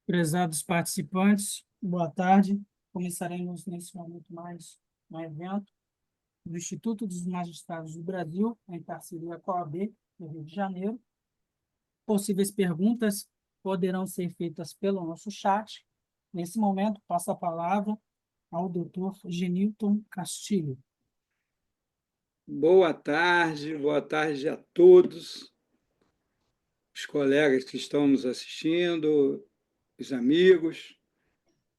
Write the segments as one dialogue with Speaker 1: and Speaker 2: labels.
Speaker 1: Prezados participantes, boa tarde. Começaremos nesse momento mais um evento do Instituto dos Magistrados do Brasil, em parceria com a OAB do Rio de Janeiro. Possíveis perguntas poderão ser feitas pelo nosso chat. Nesse momento, passo a palavra ao doutor Genilton Castilho.
Speaker 2: Boa tarde a todos, os colegas que estão nos assistindo, os amigos,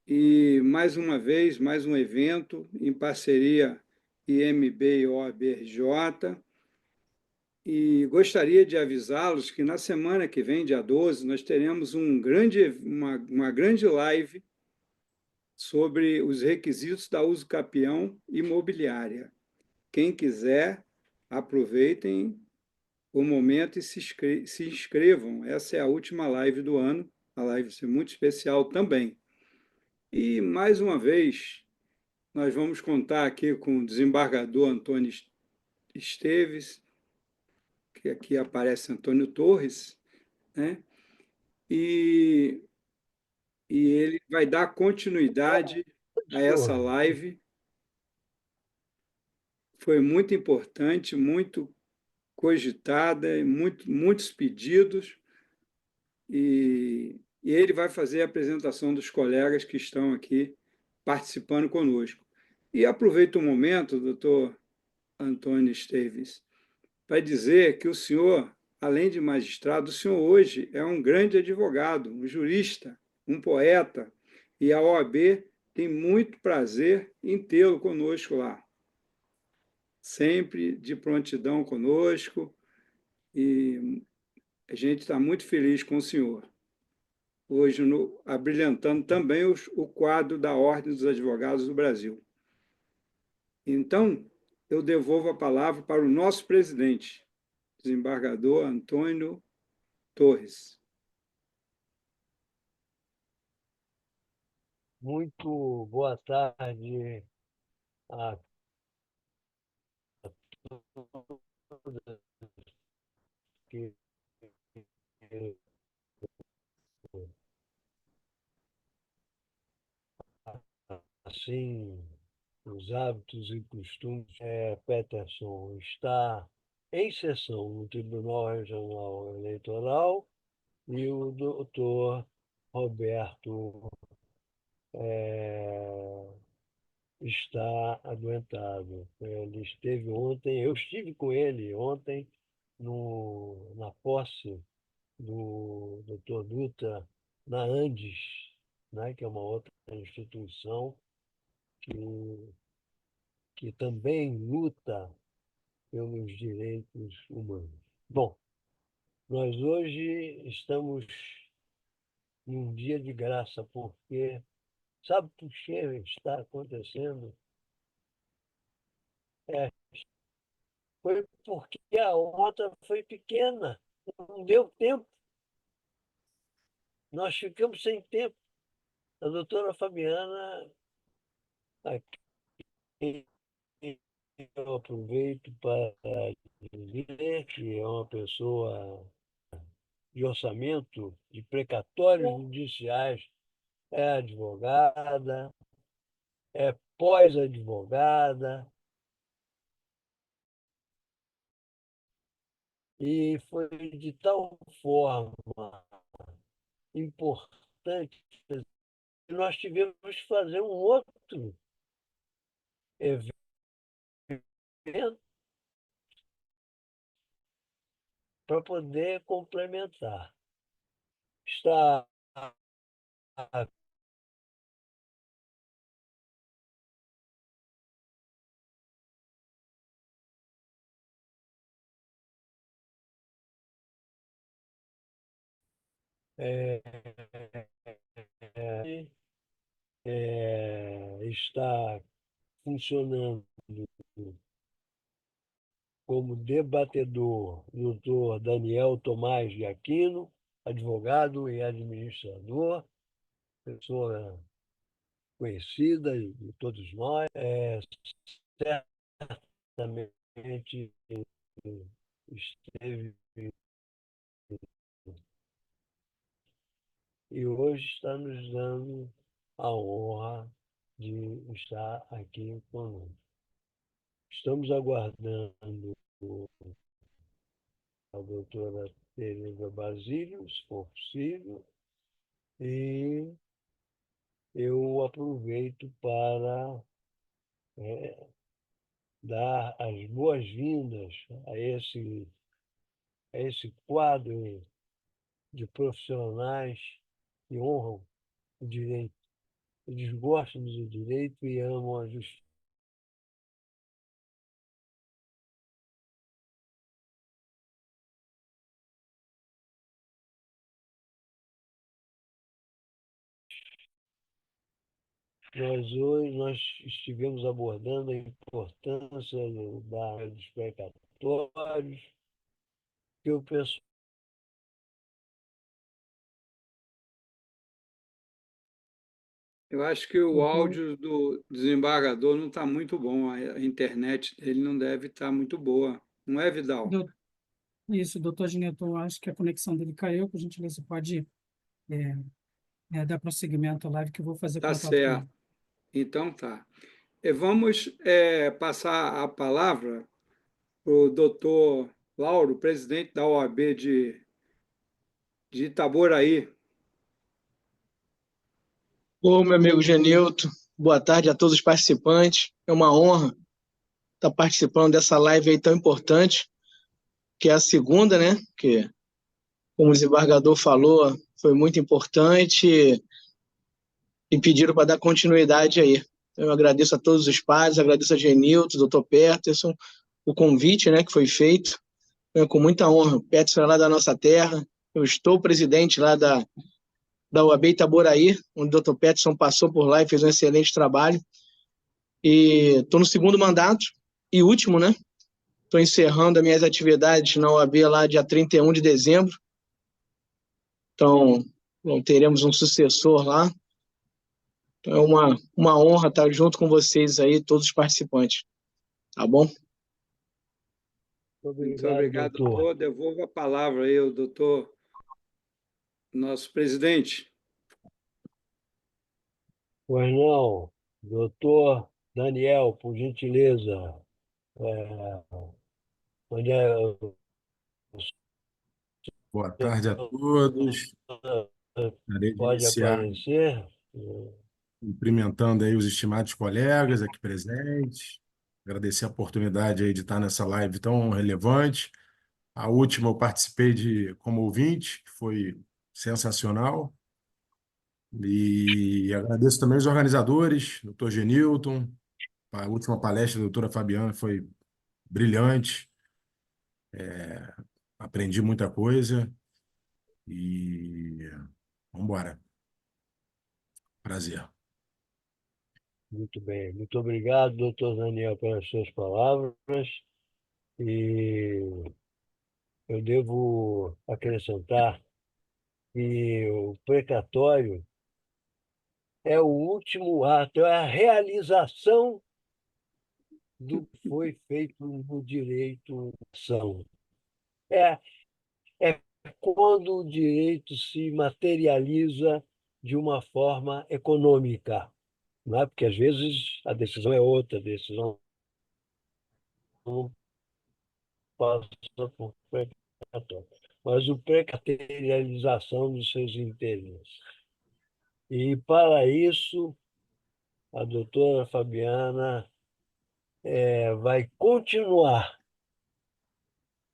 Speaker 2: e mais uma vez, mais um evento em parceria IMB e OAB-RJ, e gostaria de avisá-los que na semana que vem, dia 12, nós teremos uma grande live sobre os requisitos da uso capião imobiliária. Quem quiser, aproveitem o momento e se inscrevam. Essa é a última live do ano, a live vai ser muito especial também. E, mais uma vez, nós vamos contar aqui com o desembargador Antônio Esteves, que aqui aparece Antônio Torres, né? e, e ele vai dar continuidade a essa live. Foi muito importante, muito cogitada, muitos pedidos, e ele vai fazer a apresentação dos colegas que estão aqui participando conosco. E aproveito o momento, doutor Antônio Esteves, para dizer que o senhor, além de magistrado, o senhor hoje é um grande advogado, um jurista, um poeta, e a OAB tem muito prazer em tê-lo conosco lá. Sempre de prontidão conosco, e a gente está muito feliz com o senhor. Hoje, abrilhantando também o quadro da Ordem dos Advogados do Brasil. Então, eu devolvo a palavra para o nosso presidente, desembargador Antônio Torres.
Speaker 3: Muito boa tarde a todos que assim os hábitos e costumes. Peterson está em sessão no Tribunal Regional Eleitoral e o doutor Roberto está adoentado. Ele esteve ontem, eu estive com ele ontem na posse do Dr. Dutra na Andes, né, que é uma outra instituição que também luta pelos direitos humanos. Bom, nós hoje estamos num dia de graça, porque sabe por que está acontecendo? Foi porque a onda foi pequena, não deu tempo. Nós ficamos sem tempo. A doutora Fabiana, aqui eu aproveito para dizer que é uma pessoa de orçamento, de precatórios judiciais, é advogada, é pós-advogada, e foi de tal forma importante que nós tivemos que fazer um outro evento para poder complementar. Está é, está funcionando como debatedor o doutor Daniel Tomás de Aquino, advogado e administrador, pessoa conhecida de todos nós, certamente esteve e hoje está nos dando a honra de estar aqui conosco. Estamos aguardando a doutora Tereza Basílio, se for possível, e eu aproveito para dar as boas-vindas a esse quadro de profissionais que honram o direito. Eles gostam do direito e amam a justiça. Nós estivemos abordando a importância dos precatórios, que o pessoal
Speaker 2: Eu acho que o
Speaker 1: Doutor,
Speaker 2: áudio do desembargador não está muito bom, a internet dele não deve estar muito boa. Não é, Vidal?
Speaker 1: dou- isso, doutor Gineto, eu acho que a conexão dele caiu, por gentileza, pode é, dar prosseguimento à live que eu vou fazer
Speaker 2: Tá
Speaker 1: contato com
Speaker 2: certo.
Speaker 1: ele.
Speaker 2: Então tá. Vamos passar a palavra para o doutor Lauro, presidente da OAB de Itaboraí.
Speaker 4: Ô, meu amigo Genilton, boa tarde a todos os participantes. É uma honra estar participando dessa live aí tão importante, que é a segunda, né? Que, como o desembargador falou, foi muito importante e pediram para dar continuidade aí. Então, eu agradeço a todos os pares, agradeço a Genilton, doutor Peterson, o convite, né, que foi feito. É com muita honra. O Peterson é lá da nossa terra, eu estou presidente lá da UAB Itaboraí, onde o doutor Peterson passou por lá e fez um excelente trabalho. E estou no segundo mandato e último, né? Estou encerrando as minhas atividades na OAB lá dia 31 de dezembro. Então, bom, teremos um sucessor lá. Então, é uma honra estar junto com vocês aí, todos os participantes. Tá bom?
Speaker 2: Muito
Speaker 3: Obrigado,
Speaker 2: obrigado,
Speaker 3: doutor.
Speaker 2: doutor. Devolvo a palavra aí ao doutor, nosso presidente.
Speaker 3: Pois não, doutor Daniel, por gentileza, é, onde é,
Speaker 5: Boa tarde a todos. Gostaria de
Speaker 3: pode
Speaker 5: iniciar
Speaker 3: aparecer?
Speaker 5: cumprimentando aí os estimados colegas aqui presentes. Agradecer a oportunidade aí de estar nessa live tão relevante. A última eu participei como ouvinte, que foi sensacional. E agradeço também os organizadores, doutor Genilton. A última palestra da doutora Fabiana foi brilhante. Aprendi muita coisa e vamos embora. Prazer.
Speaker 3: Muito bem, muito obrigado, doutor Daniel, pelas suas palavras. E eu devo acrescentar que o precatório é o último ato, é a realização do que foi feito no direito à ação. É, é quando o direito se materializa de uma forma econômica, não é? Porque às vezes a decisão é outra, a decisão não passa por precatório, mas o precaterialização dos seus interesses. E para isso, a doutora Fabiana vai continuar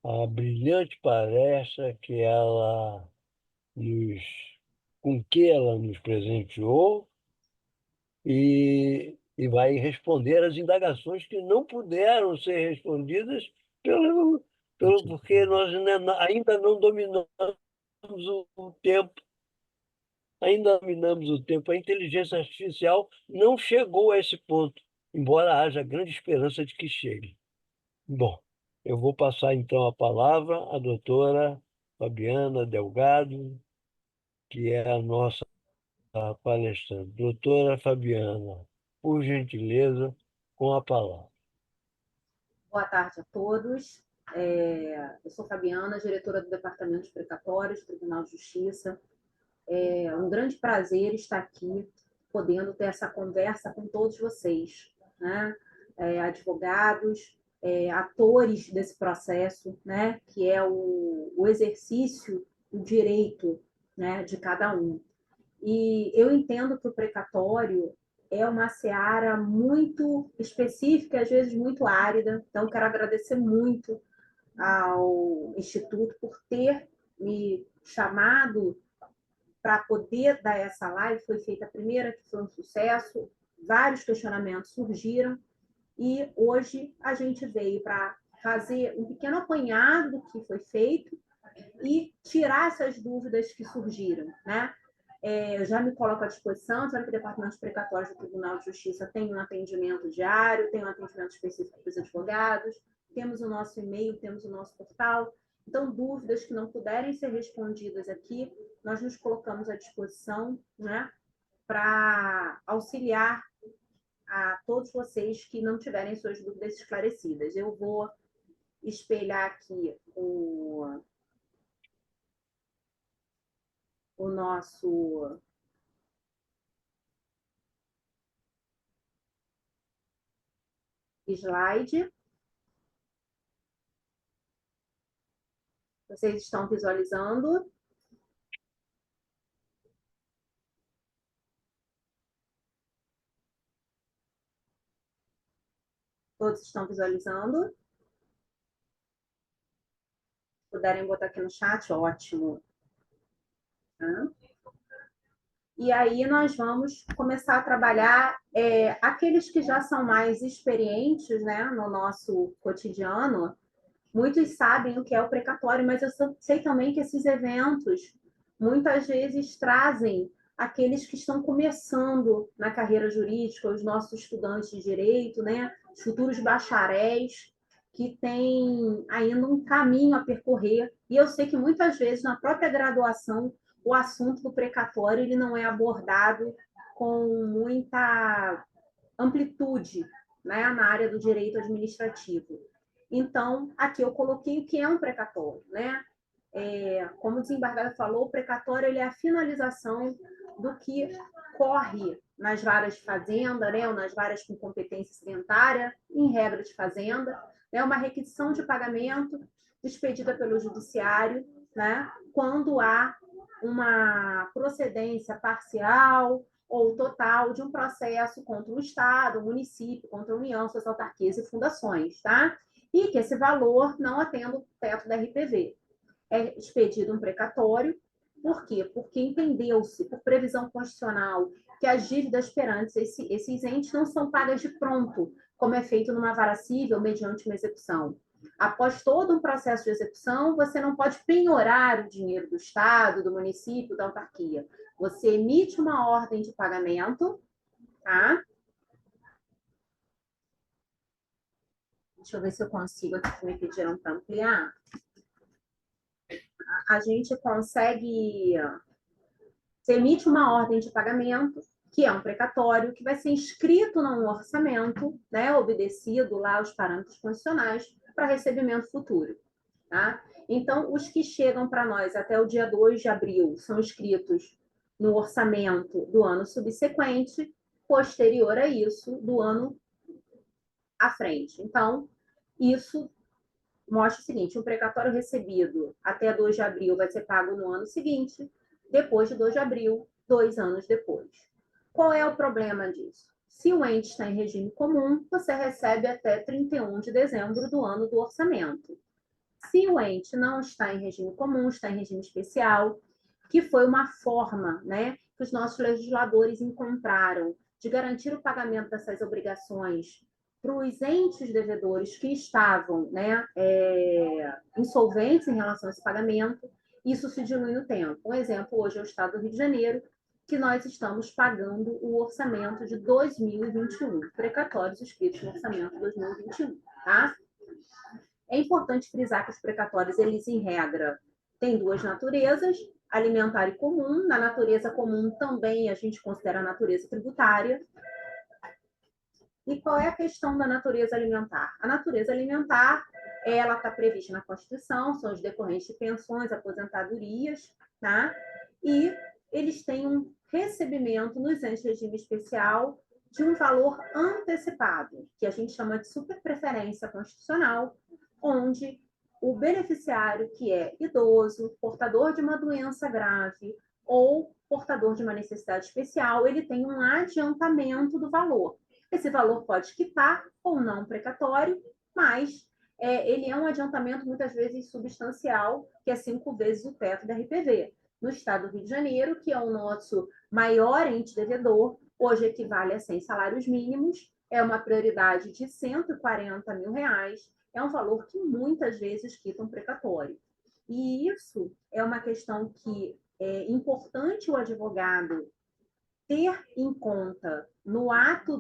Speaker 3: a brilhante palestra nos, com que ela nos presenteou e vai responder às indagações que não puderam ser respondidas porque nós ainda não dominamos o tempo. Ainda dominamos o tempo. A inteligência artificial não chegou a esse ponto, embora haja grande esperança de que chegue. Bom, eu vou passar então a palavra à doutora Fabiana Delgado, que é a nossa palestrante. Doutora Fabiana, por gentileza, com a palavra.
Speaker 6: Boa tarde a todos. Eu sou Fabiana, diretora do Departamento de Precatórios do Tribunal de Justiça. É um grande prazer estar aqui, podendo ter essa conversa com todos vocês, né? Advogados, atores desse processo, né? Que é o exercício do direito, né? De cada um. E eu entendo que o precatório é uma seara muito específica, às vezes muito árida. Então, quero agradecer muito ao Instituto por ter me chamado para poder dar essa live. Foi feita a primeira, que foi um sucesso, vários questionamentos surgiram, e hoje a gente veio para fazer um pequeno apanhado do que foi feito e tirar essas dúvidas que surgiram, né? Eu já me coloco à disposição, sabe que o Departamento de Precatórios do Tribunal de Justiça tem um atendimento diário, tem um atendimento específico para os advogados, temos o nosso e-mail, temos o nosso portal. Então, dúvidas que não puderem ser respondidas aqui, nós nos colocamos à disposição, né, para auxiliar a todos vocês que não tiverem suas dúvidas esclarecidas. Eu vou espelhar aqui o nosso slide. Vocês estão visualizando? Todos estão visualizando? Se puderem botar aqui no chat, ótimo. Tá? E aí nós vamos começar a trabalhar aqueles que já são mais experientes, né, no nosso cotidiano. Muitos sabem o que é o precatório, mas eu sei também que esses eventos muitas vezes trazem aqueles que estão começando na carreira jurídica, os nossos estudantes de direito, né, os futuros bacharéis, que têm ainda um caminho a percorrer. E eu sei que muitas vezes na própria graduação o assunto do precatório ele não é abordado com muita amplitude, né, na área do direito administrativo. Então, aqui eu coloquei o que é um precatório, né? Como o desembargador falou, o precatório ele é a finalização do que corre nas varas de fazenda, né, ou nas varas com competência sedentária, em regra de fazenda, né, uma requisição de pagamento expedida pelo judiciário, né, quando há uma procedência parcial ou total de um processo contra o Estado, o município, contra a União, suas autarquias e fundações, tá? E que esse valor não atenda o teto da RPV. É expedido um precatório. Por quê? Porque entendeu-se, por previsão constitucional, que as dívidas perantes esses entes não são pagas de pronto, como é feito numa vara civil mediante uma execução. Após todo um processo de execução, você não pode penhorar o dinheiro do Estado, do município, da autarquia. Você emite uma ordem de pagamento, tá? Deixa eu ver se eu consigo aqui, que me pediram para ampliar. A gente consegue... Você emite uma ordem de pagamento, que é um precatório, que vai ser inscrito num orçamento, né, obedecido lá aos parâmetros constitucionais, para recebimento futuro. Tá? Então, os que chegam para nós até o dia 2 de abril são inscritos no orçamento do ano subsequente, posterior a isso, do ano à frente. Então, isso mostra o seguinte: o precatório recebido até 2 de abril vai ser pago no ano seguinte, depois de 2 de abril, 2 anos depois. Qual é o problema disso? Se o ente está em regime comum, você recebe até 31 de dezembro do ano do orçamento. Se o ente não está em regime comum, está em regime especial, que foi uma forma, né, que os nossos legisladores encontraram de garantir o pagamento dessas obrigações para os entes devedores que estavam, né, insolventes em relação a esse pagamento, isso se dilui no tempo. Um exemplo, hoje é o Estado do Rio de Janeiro, que nós estamos pagando o orçamento de 2021, precatórios escritos no orçamento de 2021, tá? É importante frisar que os precatórios, eles, em regra, têm duas naturezas, alimentar e comum. Na natureza comum também a gente considera a natureza tributária. E qual é a questão da natureza alimentar? A natureza alimentar, ela está prevista na Constituição, são os decorrentes de pensões, aposentadorias, tá? E eles têm um recebimento nos entes de regime especial de um valor antecipado, que a gente chama de superpreferência constitucional, onde o beneficiário que é idoso, portador de uma doença grave ou portador de uma necessidade especial, ele tem um adiantamento do valor. Esse valor pode quitar ou não precatório, mas ele é um adiantamento muitas vezes substancial, que é 5 vezes o teto da RPV. No estado do Rio de Janeiro, que é o nosso maior ente devedor, hoje equivale a 100 salários mínimos, é uma prioridade de R$140 mil, é um valor que muitas vezes quita um precatório. E isso é uma questão que é importante o advogado ter em conta no ato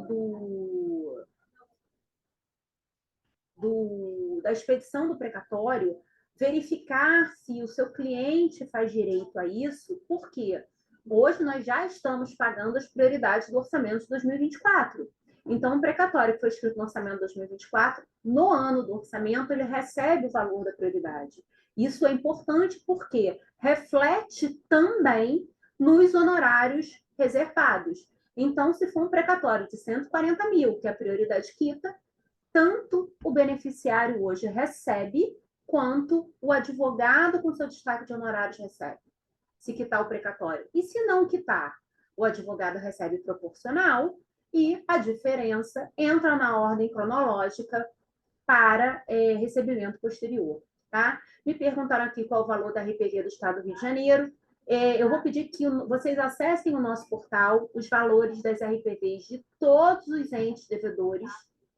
Speaker 6: da expedição do precatório, verificar se o seu cliente faz direito a isso, porque hoje nós já estamos pagando as prioridades do orçamento de 2024. Então, o precatório que foi escrito no orçamento de 2024, no ano do orçamento, ele recebe o valor da prioridade. Isso é importante porque reflete também nos honorários reservados. Então, se for um precatório de 140 mil, que a prioridade quita, tanto o beneficiário hoje recebe, quanto o advogado com seu destaque de honorários recebe, se quitar o precatório. E se não quitar, o advogado recebe proporcional e a diferença entra na ordem cronológica para recebimento posterior. Tá? Me perguntaram aqui qual o valor da RPV do Estado do Rio de Janeiro. Eu vou pedir que vocês acessem o nosso portal, os valores das RPVs de todos os entes devedores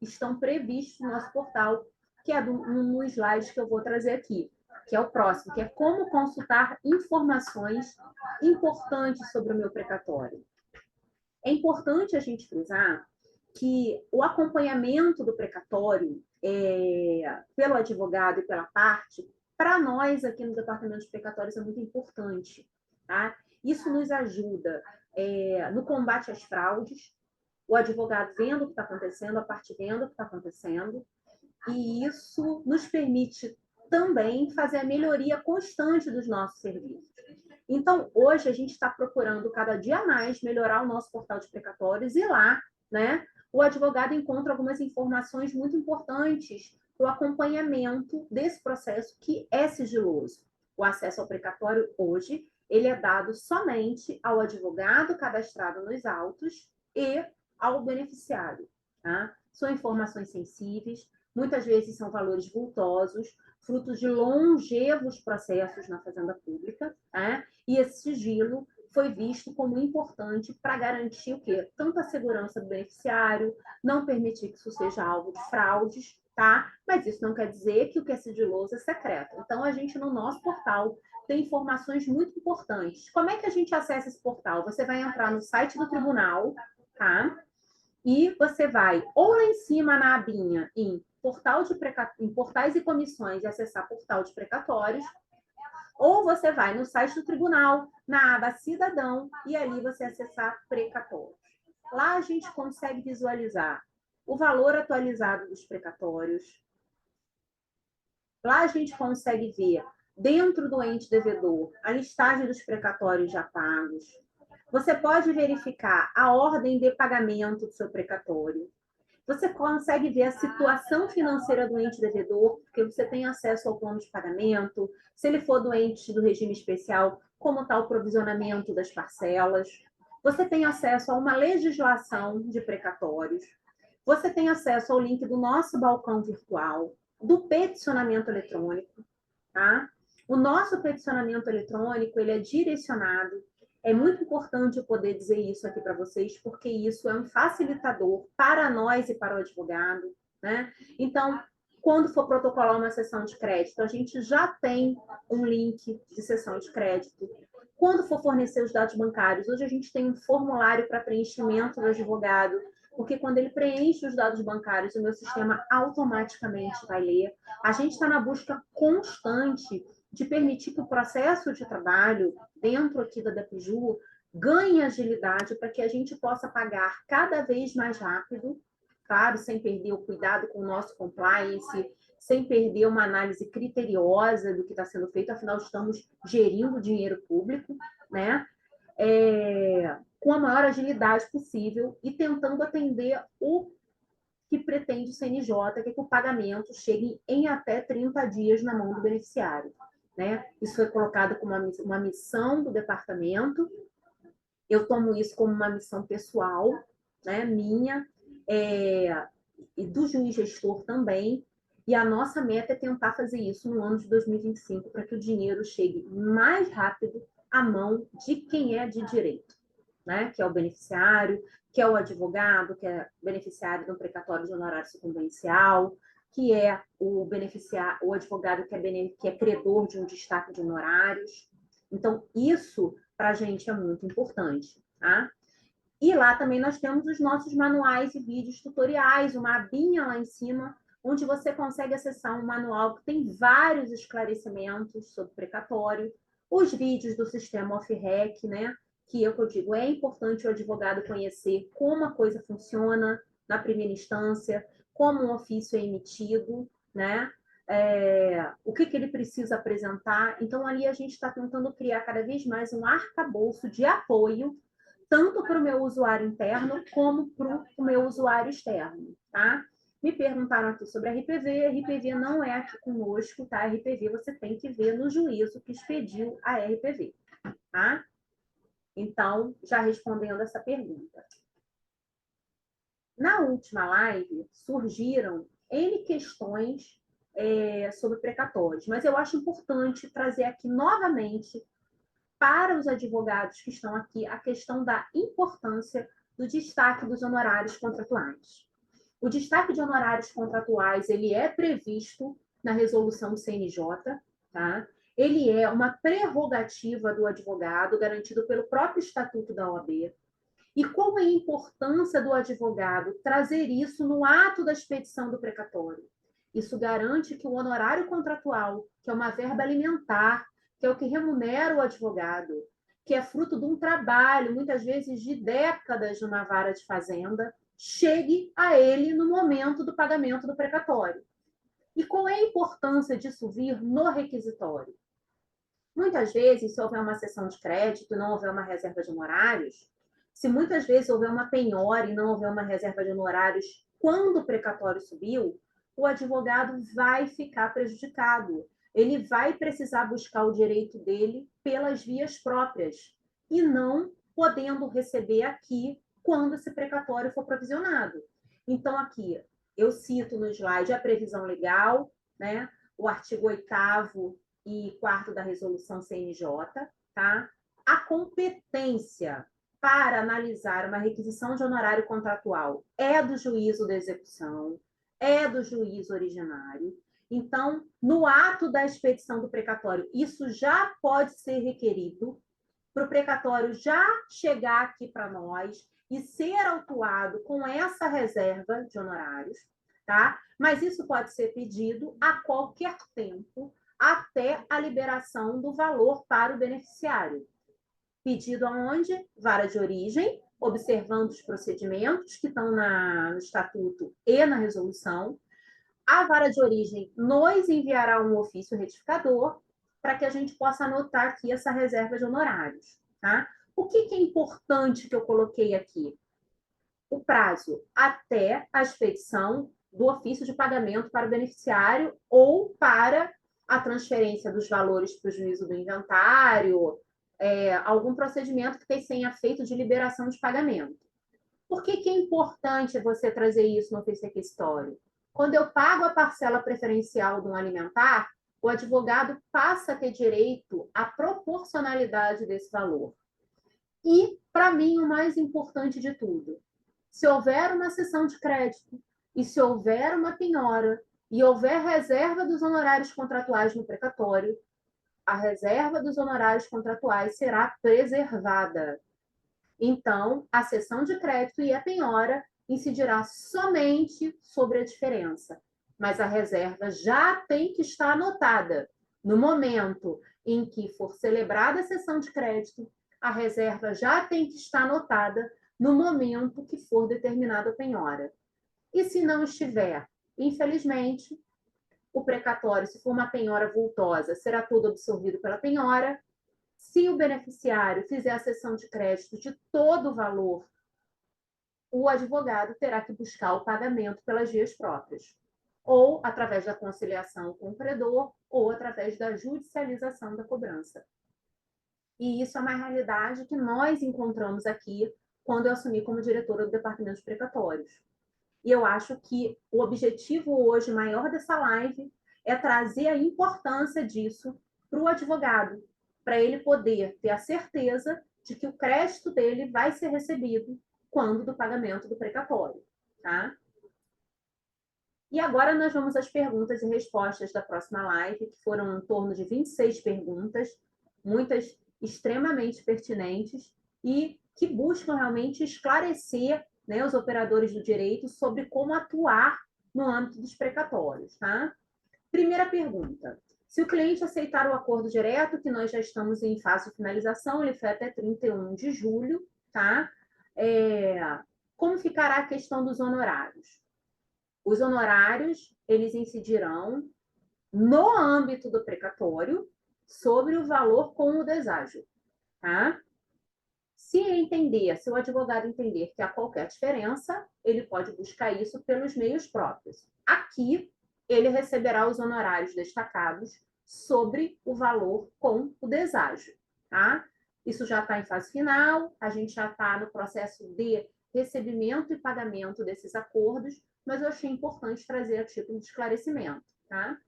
Speaker 6: estão previstos no nosso portal, que é um slide que eu vou trazer aqui, que é o próximo, que é como consultar informações importantes sobre o meu precatório. É importante a gente frisar que o acompanhamento do precatório pelo advogado e pela parte, para nós aqui no Departamento de Precatórios é muito importante. Tá? Isso nos ajuda no combate às fraudes, o advogado vendo o que está acontecendo, a parte vendo o que está acontecendo, e isso nos permite também fazer a melhoria constante dos nossos serviços. Então, hoje, a gente está procurando cada dia mais melhorar o nosso portal de precatórios e lá, né, o advogado encontra algumas informações muito importantes para o acompanhamento desse processo que é sigiloso. O acesso ao precatório hoje, ele é dado somente ao advogado cadastrado nos autos e ao beneficiário. Tá? São informações sensíveis, muitas vezes são valores vultosos, frutos de longevos processos na Fazenda Pública, tá? E esse sigilo foi visto como importante para garantir o quê? Tanto a segurança do beneficiário, não permitir que isso seja alvo de fraudes, tá? Mas isso não quer dizer que o que é sigiloso é secreto. Então, a gente, no nosso portal, tem informações muito importantes. Como é que a gente acessa esse portal? Você vai entrar no site do tribunal, tá? E você vai ou lá em cima na abinha em portais e comissões e acessar portal de precatórios, ou você vai no site do tribunal, na aba cidadão, e ali você acessar precatórios. Lá a gente consegue visualizar o valor atualizado dos precatórios. Lá a gente consegue ver, dentro do ente devedor, a listagem dos precatórios já pagos. Você pode verificar a ordem de pagamento do seu precatório. Você consegue ver a situação financeira do ente devedor, porque você tem acesso ao plano de pagamento. Se ele for doente do regime especial, como está o provisionamento das parcelas. Você tem acesso a uma legislação de precatórios. Você tem acesso ao link do nosso balcão virtual, do peticionamento eletrônico. Tá? O nosso peticionamento eletrônico ele é direcionado. É muito importante eu poder dizer isso aqui para vocês, porque isso é um facilitador para nós e para o advogado, né? Então, quando for protocolar uma sessão de crédito, a gente já tem um link de sessão de crédito. Quando for fornecer os dados bancários, hoje a gente tem um formulário para preenchimento do advogado, porque quando ele preenche os dados bancários, o meu sistema automaticamente vai ler. A gente está na busca constante de permitir que o processo de trabalho dentro aqui da DEPJU ganhe agilidade para que a gente possa pagar cada vez mais rápido, claro, sem perder o cuidado com o nosso compliance, sem perder uma análise criteriosa do que está sendo feito, afinal estamos gerindo dinheiro público, né? com a maior agilidade possível e tentando atender o que pretende o CNJ, que é que o pagamento chegue em até 30 dias na mão do beneficiário. Né? Isso foi colocado como uma missão do departamento. Eu tomo isso como uma missão pessoal, né, minha, e do juiz gestor também. E a nossa meta é tentar fazer isso no ano de 2025, para que o dinheiro chegue mais rápido à mão de quem é de direito, né? Que é o beneficiário, que é o advogado, que é beneficiário de um precatório de honorário sucumbencial, que é o advogado que é credor de um destaque de honorários. Então, isso para a gente é muito importante, tá? E lá também nós temos os nossos manuais e vídeos tutoriais, uma abinha lá em cima, onde você consegue acessar um manual que tem vários esclarecimentos sobre precatório, os vídeos do sistema off-rec, né? Que eu digo, é importante o advogado conhecer como a coisa funciona na primeira instância, como um ofício é emitido, né? O que ele precisa apresentar. Então, ali a gente está tentando criar cada vez mais um arcabouço de apoio, tanto para o meu usuário interno como para o meu usuário externo, tá? Me perguntaram aqui sobre a RPV. A RPV não é aqui conosco, tá? A RPV você tem que ver no juízo que expediu a RPV, tá? Então, já respondendo essa pergunta. Na última live, surgiram N questões sobre precatórios, mas eu acho importante trazer aqui novamente para os advogados que estão aqui a questão da importância do destaque dos honorários contratuais. O destaque de honorários contratuais, ele é previsto na resolução do CNJ, tá? Ele é uma prerrogativa do advogado, garantido pelo próprio Estatuto da OAB. E qual é a importância do advogado trazer isso no ato da expedição do precatório? Isso garante que o honorário contratual, que é uma verba alimentar, que é o que remunera o advogado, que é fruto de um trabalho, muitas vezes de décadas numa vara de fazenda, chegue a ele no momento do pagamento do precatório. E qual é a importância disso vir no requisitório? Muitas vezes, se houver uma cessão de crédito, não houver uma reserva de honorários, se muitas vezes houver uma penhora e não houver uma reserva de honorários quando o precatório subiu, o advogado vai ficar prejudicado. Ele vai precisar buscar o direito dele pelas vias próprias e não podendo receber aqui quando esse precatório for provisionado. Então, aqui, eu cito no slide a previsão legal, né? O artigo 8º e 4º da resolução CNJ, tá? A competência para analisar uma requisição de honorário contratual é do juízo da execução, é do juízo originário. Então, no ato da expedição do precatório, isso já pode ser requerido para o precatório já chegar aqui para nós e ser autuado com essa reserva de honorários, tá? Mas isso pode ser pedido a qualquer tempo, até a liberação do valor para o beneficiário. Pedido aonde? Vara de origem, observando os procedimentos que estão no estatuto e na resolução. A vara de origem nos enviará um ofício retificador para que a gente possa anotar aqui essa reserva de honorários, tá? O que é importante que eu coloquei aqui? O prazo até a expedição do ofício de pagamento para o beneficiário ou para a transferência dos valores para o juízo do inventário, algum procedimento que tenha feito de liberação de pagamento. Por que é importante você trazer isso no ofício requisitório? Quando eu pago a parcela preferencial de um alimentar, o advogado passa a ter direito à proporcionalidade desse valor. E, para mim, o mais importante de tudo, se houver uma cessão de crédito e se houver uma penhora e houver reserva dos honorários contratuais no precatório, a reserva dos honorários contratuais será preservada. Então, a cessão de crédito e a penhora incidirá somente sobre a diferença, mas a reserva já tem que estar anotada. No momento em que for celebrada a cessão de crédito, a reserva já tem que estar anotada no momento que for determinada a penhora. E se não estiver, infelizmente, o precatório, se for uma penhora vultosa, será tudo absorvido pela penhora. Se o beneficiário fizer a cessão de crédito de todo o valor, o advogado terá que buscar o pagamento pelas vias próprias, ou através da conciliação com o credor, ou através da judicialização da cobrança. E isso é uma realidade que nós encontramos aqui quando eu assumi como diretora do Departamento de Precatórios. E eu acho que o objetivo hoje maior dessa live é trazer a importância disso para o advogado, para ele poder ter a certeza de que o crédito dele vai ser recebido quando do pagamento do precatório, tá? E agora nós vamos às perguntas e respostas da próxima live, que foram em torno de 26 perguntas, muitas extremamente pertinentes e que buscam realmente esclarecer, né, os operadores do direito sobre como atuar no âmbito dos precatórios, tá? Primeira pergunta. Se o cliente aceitar o acordo direto, que nós já estamos em fase de finalização, ele foi até 31 de julho, tá? Como ficará a questão dos honorários? Os honorários, eles incidirão no âmbito do precatório sobre o valor com o deságio, tá? Se o advogado entender que há qualquer diferença, ele pode buscar isso pelos meios próprios. Aqui, ele receberá os honorários destacados sobre o valor com o deságio, tá? Isso já está em fase final, a gente já está no processo de recebimento e pagamento desses acordos, mas eu achei importante trazer a título de esclarecimento, tá?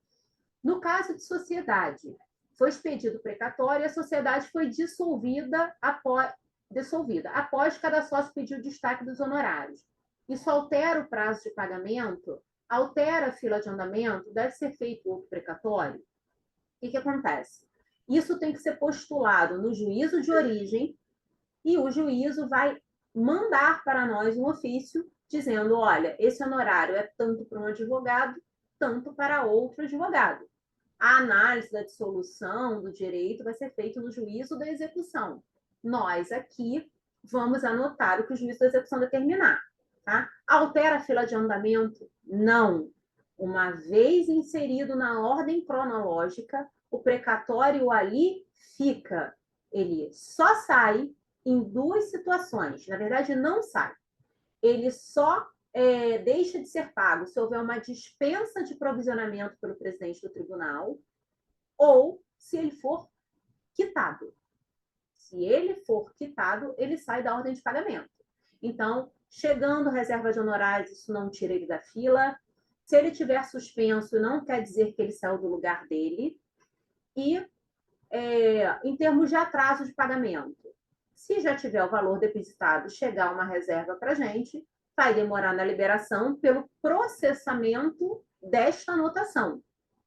Speaker 6: No caso de sociedade, foi expedido o precatório e a sociedade foi dissolvida após cada sócio pedir o destaque dos honorários. Isso altera o prazo de pagamento? Altera a fila de andamento? Deve ser feito outro precatório? O que acontece? Isso tem que ser postulado no juízo de origem e o juízo vai mandar para nós um ofício dizendo, olha, esse honorário é tanto para um advogado, tanto para outro advogado. A análise da dissolução do direito vai ser feita no juízo da execução. Nós aqui vamos anotar o que o juízo da execução determinar. Tá? Altera a fila de andamento? Não. Uma vez inserido na ordem cronológica, o precatório ali fica. Ele só sai em duas situações. Na verdade, não sai. Ele só deixa de ser pago se houver uma dispensa de provisionamento pelo presidente do tribunal ou se ele for quitado. Se ele for quitado, ele sai da ordem de pagamento. Então, chegando reserva de honorários, isso não tira ele da fila. Se ele tiver suspenso, não quer dizer que ele saiu do lugar dele. E, em termos de atraso de pagamento, se já tiver o valor depositado, chegar uma reserva para a gente, vai demorar na liberação pelo processamento desta anotação,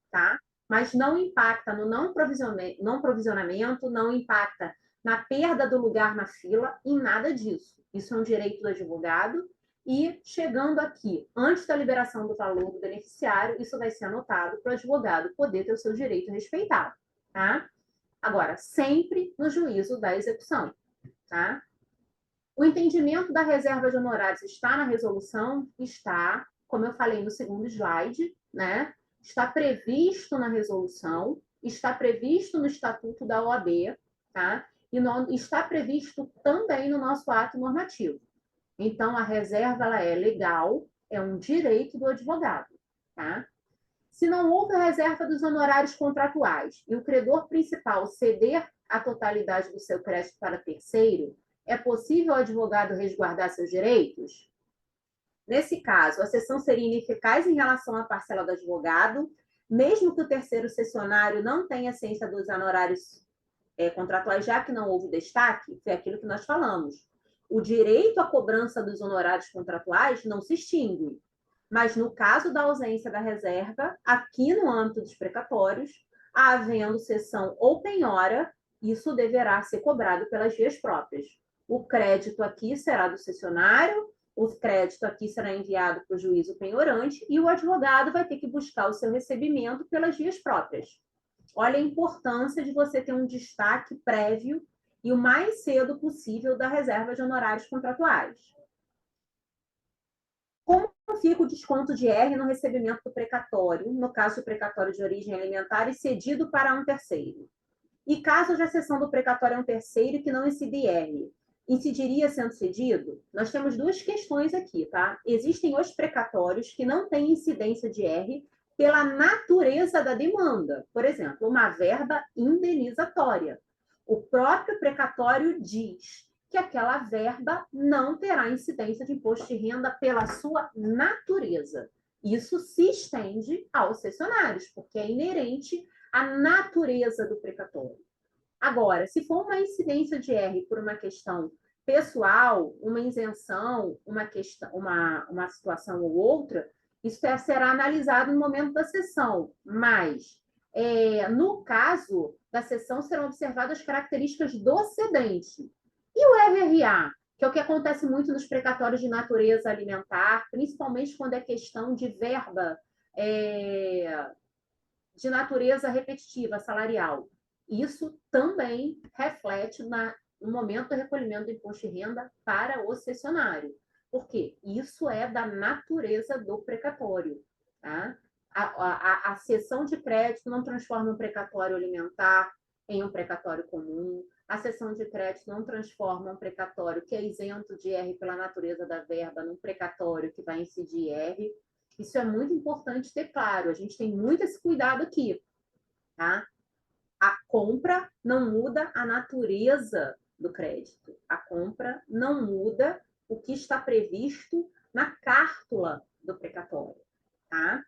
Speaker 6: tá? Mas não impacta no não provisionamento, não impacta na perda do lugar na fila, em nada disso. Isso é um direito do advogado e, chegando aqui, antes da liberação do valor do beneficiário, isso vai ser anotado para o advogado poder ter o seu direito respeitado, tá? Agora, sempre no juízo da execução, tá? O entendimento da reserva de honorários está na resolução? Está, como eu falei no segundo slide, né? Está previsto na resolução, está previsto no Estatuto da OAB, tá? E está previsto também no nosso ato normativo. Então, a reserva ela é legal, é um direito do advogado, tá? Se não houve a reserva dos honorários contratuais e o credor principal ceder a totalidade do seu crédito para terceiro, é possível o advogado resguardar seus direitos? Nesse caso, a cessão seria ineficaz em relação à parcela do advogado, mesmo que o terceiro cessionário não tenha ciência dos honorários contratuais, já que não houve destaque, foi aquilo que nós falamos. O direito à cobrança dos honorários contratuais não se extingue, mas no caso da ausência da reserva, aqui no âmbito dos precatórios, havendo cessão ou penhora, isso deverá ser cobrado pelas vias próprias. O crédito aqui será do cessionário, o crédito aqui será enviado para o juízo penhorante e o advogado vai ter que buscar o seu recebimento pelas vias próprias. Olha a importância de você ter um destaque prévio e o mais cedo possível da reserva de honorários contratuais. Como fica o desconto de R no recebimento do precatório, no caso do precatório de origem alimentar e cedido para um terceiro? E caso a cessão do precatório a um terceiro que não incide IR, incidiria sendo cedido? Nós temos duas questões aqui, tá? Existem os precatórios que não têm incidência de IR pela natureza da demanda. Por exemplo, uma verba indenizatória. O próprio precatório diz que aquela verba não terá incidência de imposto de renda pela sua natureza. Isso se estende aos cessionários, porque é inerente à natureza do precatório. Agora, se for uma incidência de R por uma questão pessoal, uma isenção, uma situação ou outra, isso será analisado no momento da cessão, mas no caso da cessão serão observadas as características do cedente. E o RRA, que é o que acontece muito nos precatórios de natureza alimentar, principalmente quando é questão de verba de natureza repetitiva, salarial. Isso também reflete no momento do recolhimento do imposto de renda para o cessionário. Por quê? Isso é da natureza do precatório. Tá? A cessão de crédito não transforma um precatório alimentar em um precatório comum. A cessão de crédito não transforma um precatório que é isento de IR pela natureza da verba num precatório que vai incidir IR. Isso é muito importante ter claro. A gente tem muito esse cuidado aqui. Tá? A compra não muda a natureza do crédito. A compra não muda o que está previsto na cártula do precatório. Tá?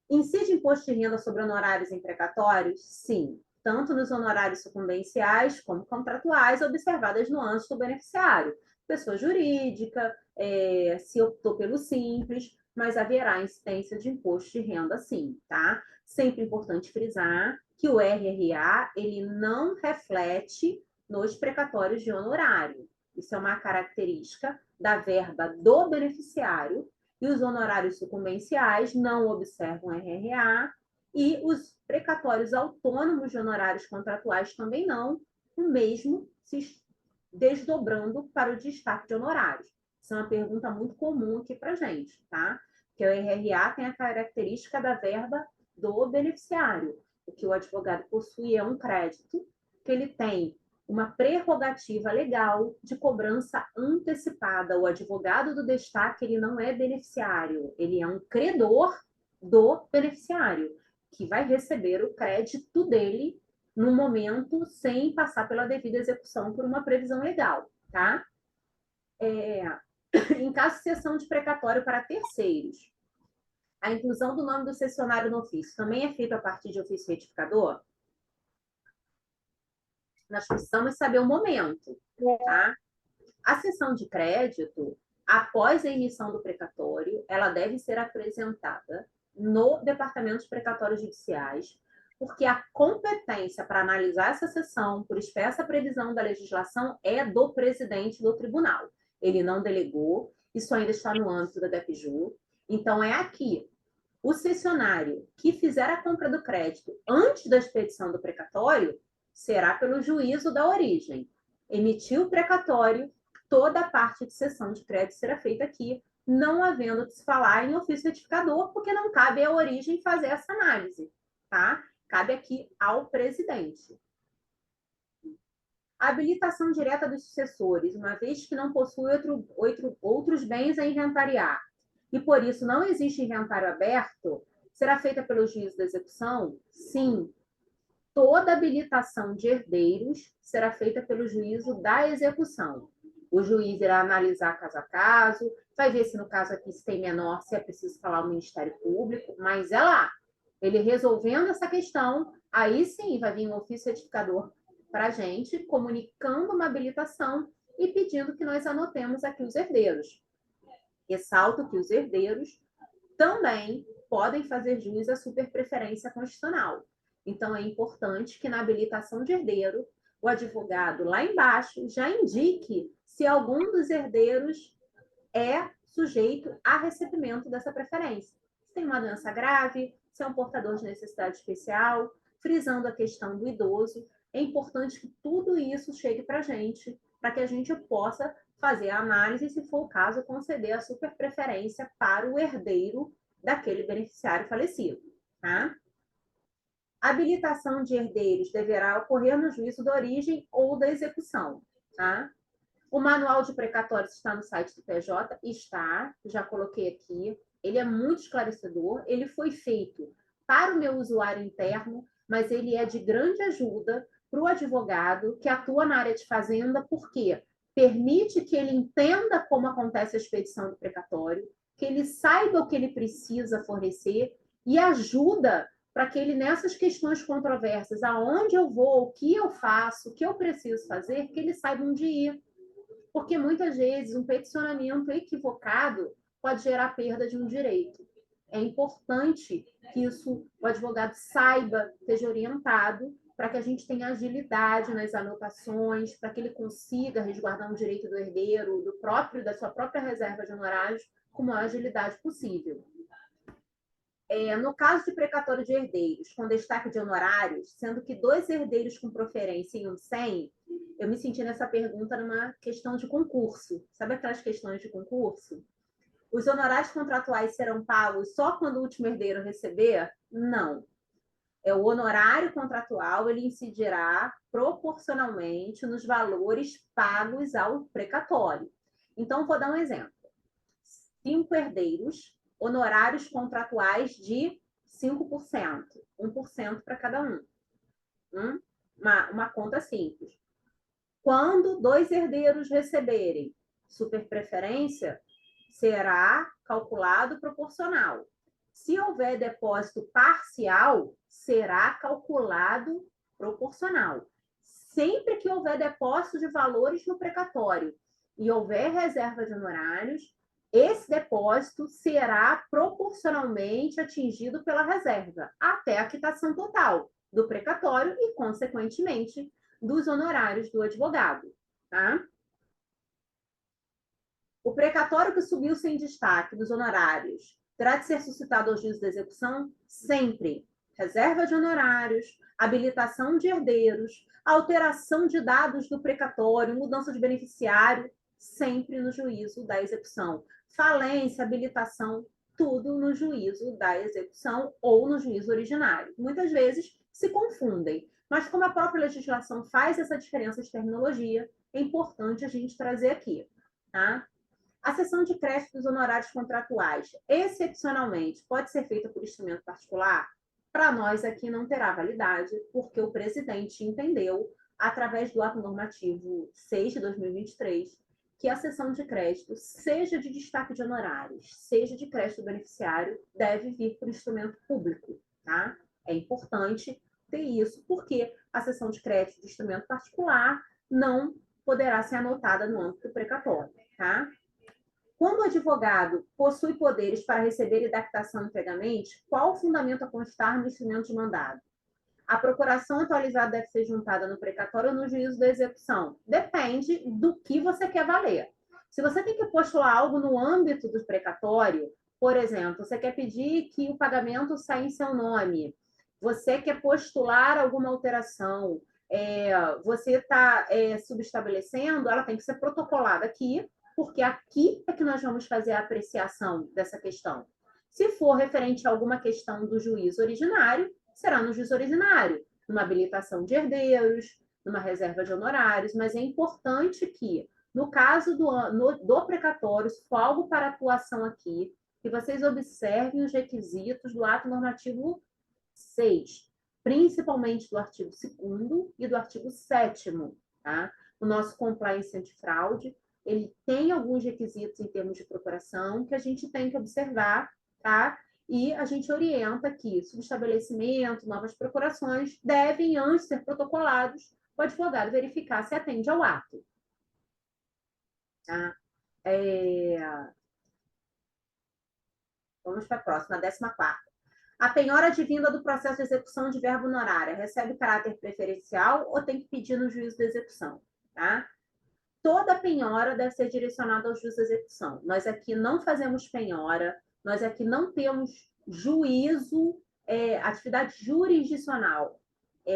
Speaker 6: Incide imposto de renda sobre honorários em precatórios? Sim. Tanto nos honorários sucumbenciais como contratuais, observadas nuances do beneficiário. Pessoa jurídica, se optou pelo simples, mas haverá incidência de imposto de renda sim, tá? Sempre importante frisar que o RRA, ele não reflete nos precatórios de honorário. Isso é uma característica da verba do beneficiário, e os honorários sucumbenciais não observam RRA, e os precatórios autônomos de honorários contratuais também não, o mesmo se desdobrando para o destaque de honorários. Isso é uma pergunta muito comum aqui para a gente, tá? Porque o RRA tem a característica da verba do beneficiário. O que o advogado possui é um crédito que ele tem uma prerrogativa legal de cobrança antecipada. O advogado do destaque, ele não é beneficiário, ele é um credor do beneficiário, que vai receber o crédito dele no momento sem passar pela devida execução por uma previsão legal, tá? Em caso de cessão de precatório para terceiros, a inclusão do nome do cessionário no ofício também é feita a partir de ofício retificador? Nós precisamos saber o momento, tá? A cessão de crédito, após a emissão do precatório, ela deve ser apresentada no Departamento de Precatórios Judiciais, porque a competência para analisar essa cessão, por expressa previsão da legislação, é do presidente do tribunal. Ele não delegou, isso ainda está no âmbito da DEPJU. Então, é aqui, o cessionário que fizer a compra do crédito antes da expedição do precatório, será pelo juízo da origem. Emitiu o precatório, toda a parte de cessão de crédito será feita aqui, não havendo de se falar em ofício retificador, porque não cabe à origem fazer essa análise, tá? Cabe aqui ao presidente. A habilitação direta dos sucessores, uma vez que não possui outros bens a inventariar, e por isso não existe inventário aberto, será feita pelo juízo da execução? Sim. Toda habilitação de herdeiros será feita pelo juízo da execução. O juiz irá analisar caso a caso, vai ver se no caso aqui se tem menor, se é preciso falar ao Ministério Público, mas é lá. Ele resolvendo essa questão, aí sim vai vir um ofício retificador para a gente, comunicando uma habilitação e pedindo que nós anotemos aqui os herdeiros. Ressalto que os herdeiros também podem fazer jus à superpreferência constitucional. Então, é importante que na habilitação de herdeiro, o advogado lá embaixo já indique se algum dos herdeiros é sujeito a recebimento dessa preferência. Se tem uma doença grave, se é um portador de necessidade especial, frisando a questão do idoso, é importante que tudo isso chegue para a gente, para que a gente possa fazer a análise e, se for o caso, conceder a superpreferência para o herdeiro daquele beneficiário falecido, tá? habilitação de herdeiros deverá ocorrer no juízo da origem ou da execução, tá? O manual de precatórios está no site do PJ? Está, já coloquei aqui. Ele é muito esclarecedor. Ele foi feito para o meu usuário interno, mas ele é de grande ajuda para o advogado que atua na área de fazenda, porque permite que ele entenda como acontece a expedição do precatório, que ele saiba o que ele precisa fornecer e ajuda para que ele, nessas questões controversas, aonde eu vou, o que eu faço, o que eu preciso fazer, que ele saiba onde ir. Porque muitas vezes um peticionamento equivocado pode gerar perda de um direito. É importante que isso o advogado saiba, seja orientado, para que a gente tenha agilidade nas anotações, para que ele consiga resguardar um direito do herdeiro, da sua própria reserva de honorários, com a maior agilidade possível. No caso de precatório de herdeiros, com destaque de honorários, sendo que 2 herdeiros com proferência em um 100, eu me senti nessa pergunta numa questão de concurso. Sabe aquelas questões de concurso? Os honorários contratuais serão pagos só quando o último herdeiro receber? Não. O honorário contratual, ele incidirá proporcionalmente nos valores pagos ao precatório. Então, vou dar um exemplo. 5 herdeiros, honorários contratuais de 5%, 1% para cada um. Uma conta simples. Quando 2 herdeiros receberem superpreferência, será calculado proporcional. Se houver depósito parcial, será calculado proporcional. Sempre que houver depósito de valores no precatório e houver reserva de honorários, esse depósito será proporcionalmente atingido pela reserva, até a quitação total do precatório e, consequentemente, dos honorários do advogado. Tá? O precatório que subiu sem destaque dos honorários terá de ser suscitado ao juízo da execução? Sempre. Reserva de honorários, habilitação de herdeiros, alteração de dados do precatório, mudança de beneficiário, sempre no juízo da execução. Falência, habilitação, tudo no juízo da execução ou no juízo originário. Muitas vezes se confundem, mas como a própria legislação faz essa diferença de terminologia, é importante a gente trazer aqui, tá? A cessão de crédito dos honorários contratuais, excepcionalmente, pode ser feita por instrumento particular? Para nós aqui não terá validade, porque o presidente entendeu, através do ato normativo 6 de 2023, que a cessão de crédito, seja de destaque de honorários, seja de crédito beneficiário, deve vir por instrumento público, tá? É importante ter isso, porque a cessão de crédito de instrumento particular não poderá ser anotada no âmbito precatório, tá? Quando o advogado possui poderes para receber e dar quitação integralmente, qual o fundamento a constar no instrumento de mandado? A procuração atualizada deve ser juntada no precatório ou no juízo da execução? Depende do que você quer valer. Se você tem que postular algo no âmbito do precatório, por exemplo, você quer pedir que o pagamento saia em seu nome, você quer postular alguma alteração, você está subestabelecendo, ela tem que ser protocolada aqui, porque aqui é que nós vamos fazer a apreciação dessa questão. Se for referente a alguma questão do juízo originário, será no juízo originário, numa habilitação de herdeiros, numa reserva de honorários, mas é importante que, no caso do precatório, se for algo para atuação aqui, que vocês observem os requisitos do ato normativo 6, principalmente do artigo 2º e do artigo 7º, tá? O nosso compliance antifraude, ele tem alguns requisitos em termos de procuração que a gente tem que observar, tá? E a gente orienta que subestabelecimento, novas procurações devem, antes de ser protocolados, o advogado verificar se atende ao ato. Tá? Vamos para a próxima, 14ª. A penhora advinda do processo de execução de verba honorária recebe caráter preferencial ou tem que pedir no juízo da execução? Tá? Toda penhora deve ser direcionada ao juízo da execução. Nós aqui não fazemos penhora, nós aqui não temos juízo, atividade jurisdicional,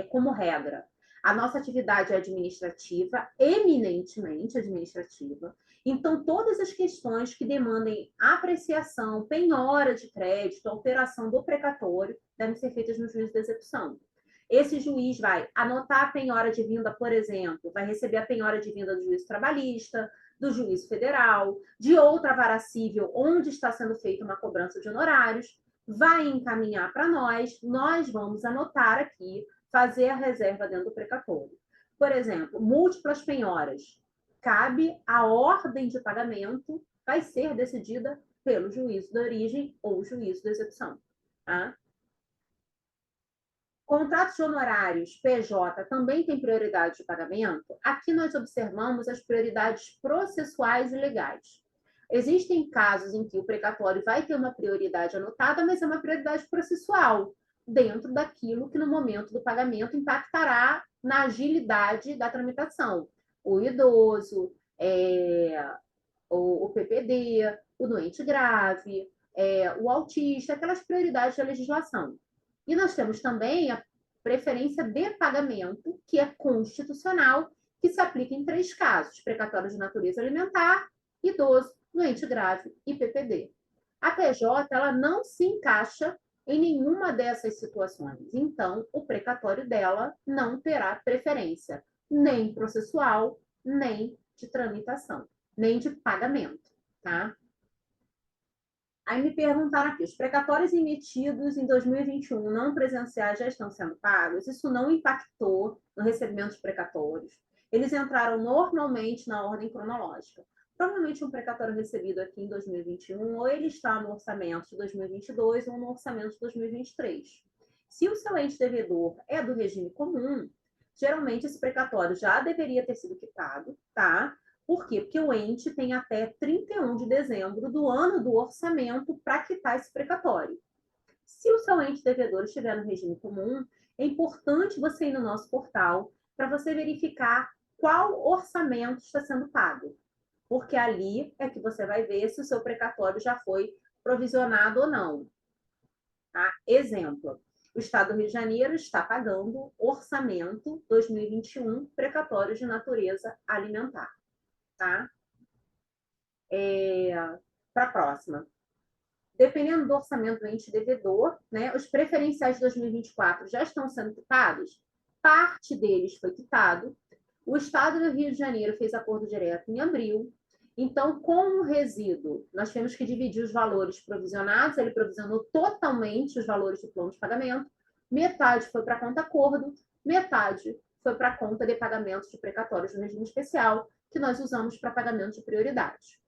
Speaker 6: como regra. A nossa atividade é administrativa, eminentemente administrativa. Então, todas as questões que demandem apreciação, penhora de crédito, alteração do precatório, devem ser feitas no juízo da execução. Esse juiz vai anotar a penhora de vinda, por exemplo, vai receber a penhora de vinda do juízo trabalhista, do juízo federal, de outra vara civil onde está sendo feita uma cobrança de honorários, vai encaminhar para nós vamos anotar aqui, fazer a reserva dentro do precatório. Por exemplo, múltiplas penhoras. Cabe a ordem de pagamento, vai ser decidida pelo juízo da origem ou juízo da execução. Tá? Contratos de honorários PJ também tem prioridade de pagamento? Aqui nós observamos as prioridades processuais e legais. Existem casos em que o precatório vai ter uma prioridade anotada, mas é uma prioridade processual, dentro daquilo que no momento do pagamento impactará na agilidade da tramitação. O idoso, o PPD, o doente grave, o autista, aquelas prioridades da legislação. E nós temos também a preferência de pagamento, que é constitucional, que se aplica em 3 casos: precatório de natureza alimentar, idoso, doente grave e PPD. A PJ ela não se encaixa em nenhuma dessas situações. Então, o precatório dela não terá preferência, nem processual, nem de tramitação, nem de pagamento, tá? Aí me perguntaram aqui, os precatórios emitidos em 2021 não presenciais já estão sendo pagos? Isso não impactou no recebimento dos precatórios. Eles entraram normalmente na ordem cronológica. Provavelmente um precatório recebido aqui em 2021, ou ele está no orçamento de 2022 ou no orçamento de 2023. Se o seu ente devedor é do regime comum, geralmente esse precatório já deveria ter sido quitado, tá? Por quê? Porque o ente tem até 31 de dezembro do ano do orçamento para quitar esse precatório. Se o seu ente devedor estiver no regime comum, é importante você ir no nosso portal para você verificar qual orçamento está sendo pago. Porque ali é que você vai ver se o seu precatório já foi provisionado ou não. Tá? Exemplo, o Estado do Rio de Janeiro está pagando orçamento 2021 precatório de natureza alimentar. Tá? Para a próxima. Dependendo do orçamento do ente devedor, né, os preferenciais de 2024 já estão sendo quitados? Parte deles foi quitado. O Estado do Rio de Janeiro fez acordo direto em abril. Então, com o resíduo, nós temos que dividir os valores provisionados. Ele provisionou totalmente os valores do plano de pagamento. Metade foi para a conta acordo, metade foi para a conta de pagamentos de precatórios do regime especial, que nós usamos para pagamento de prioridade.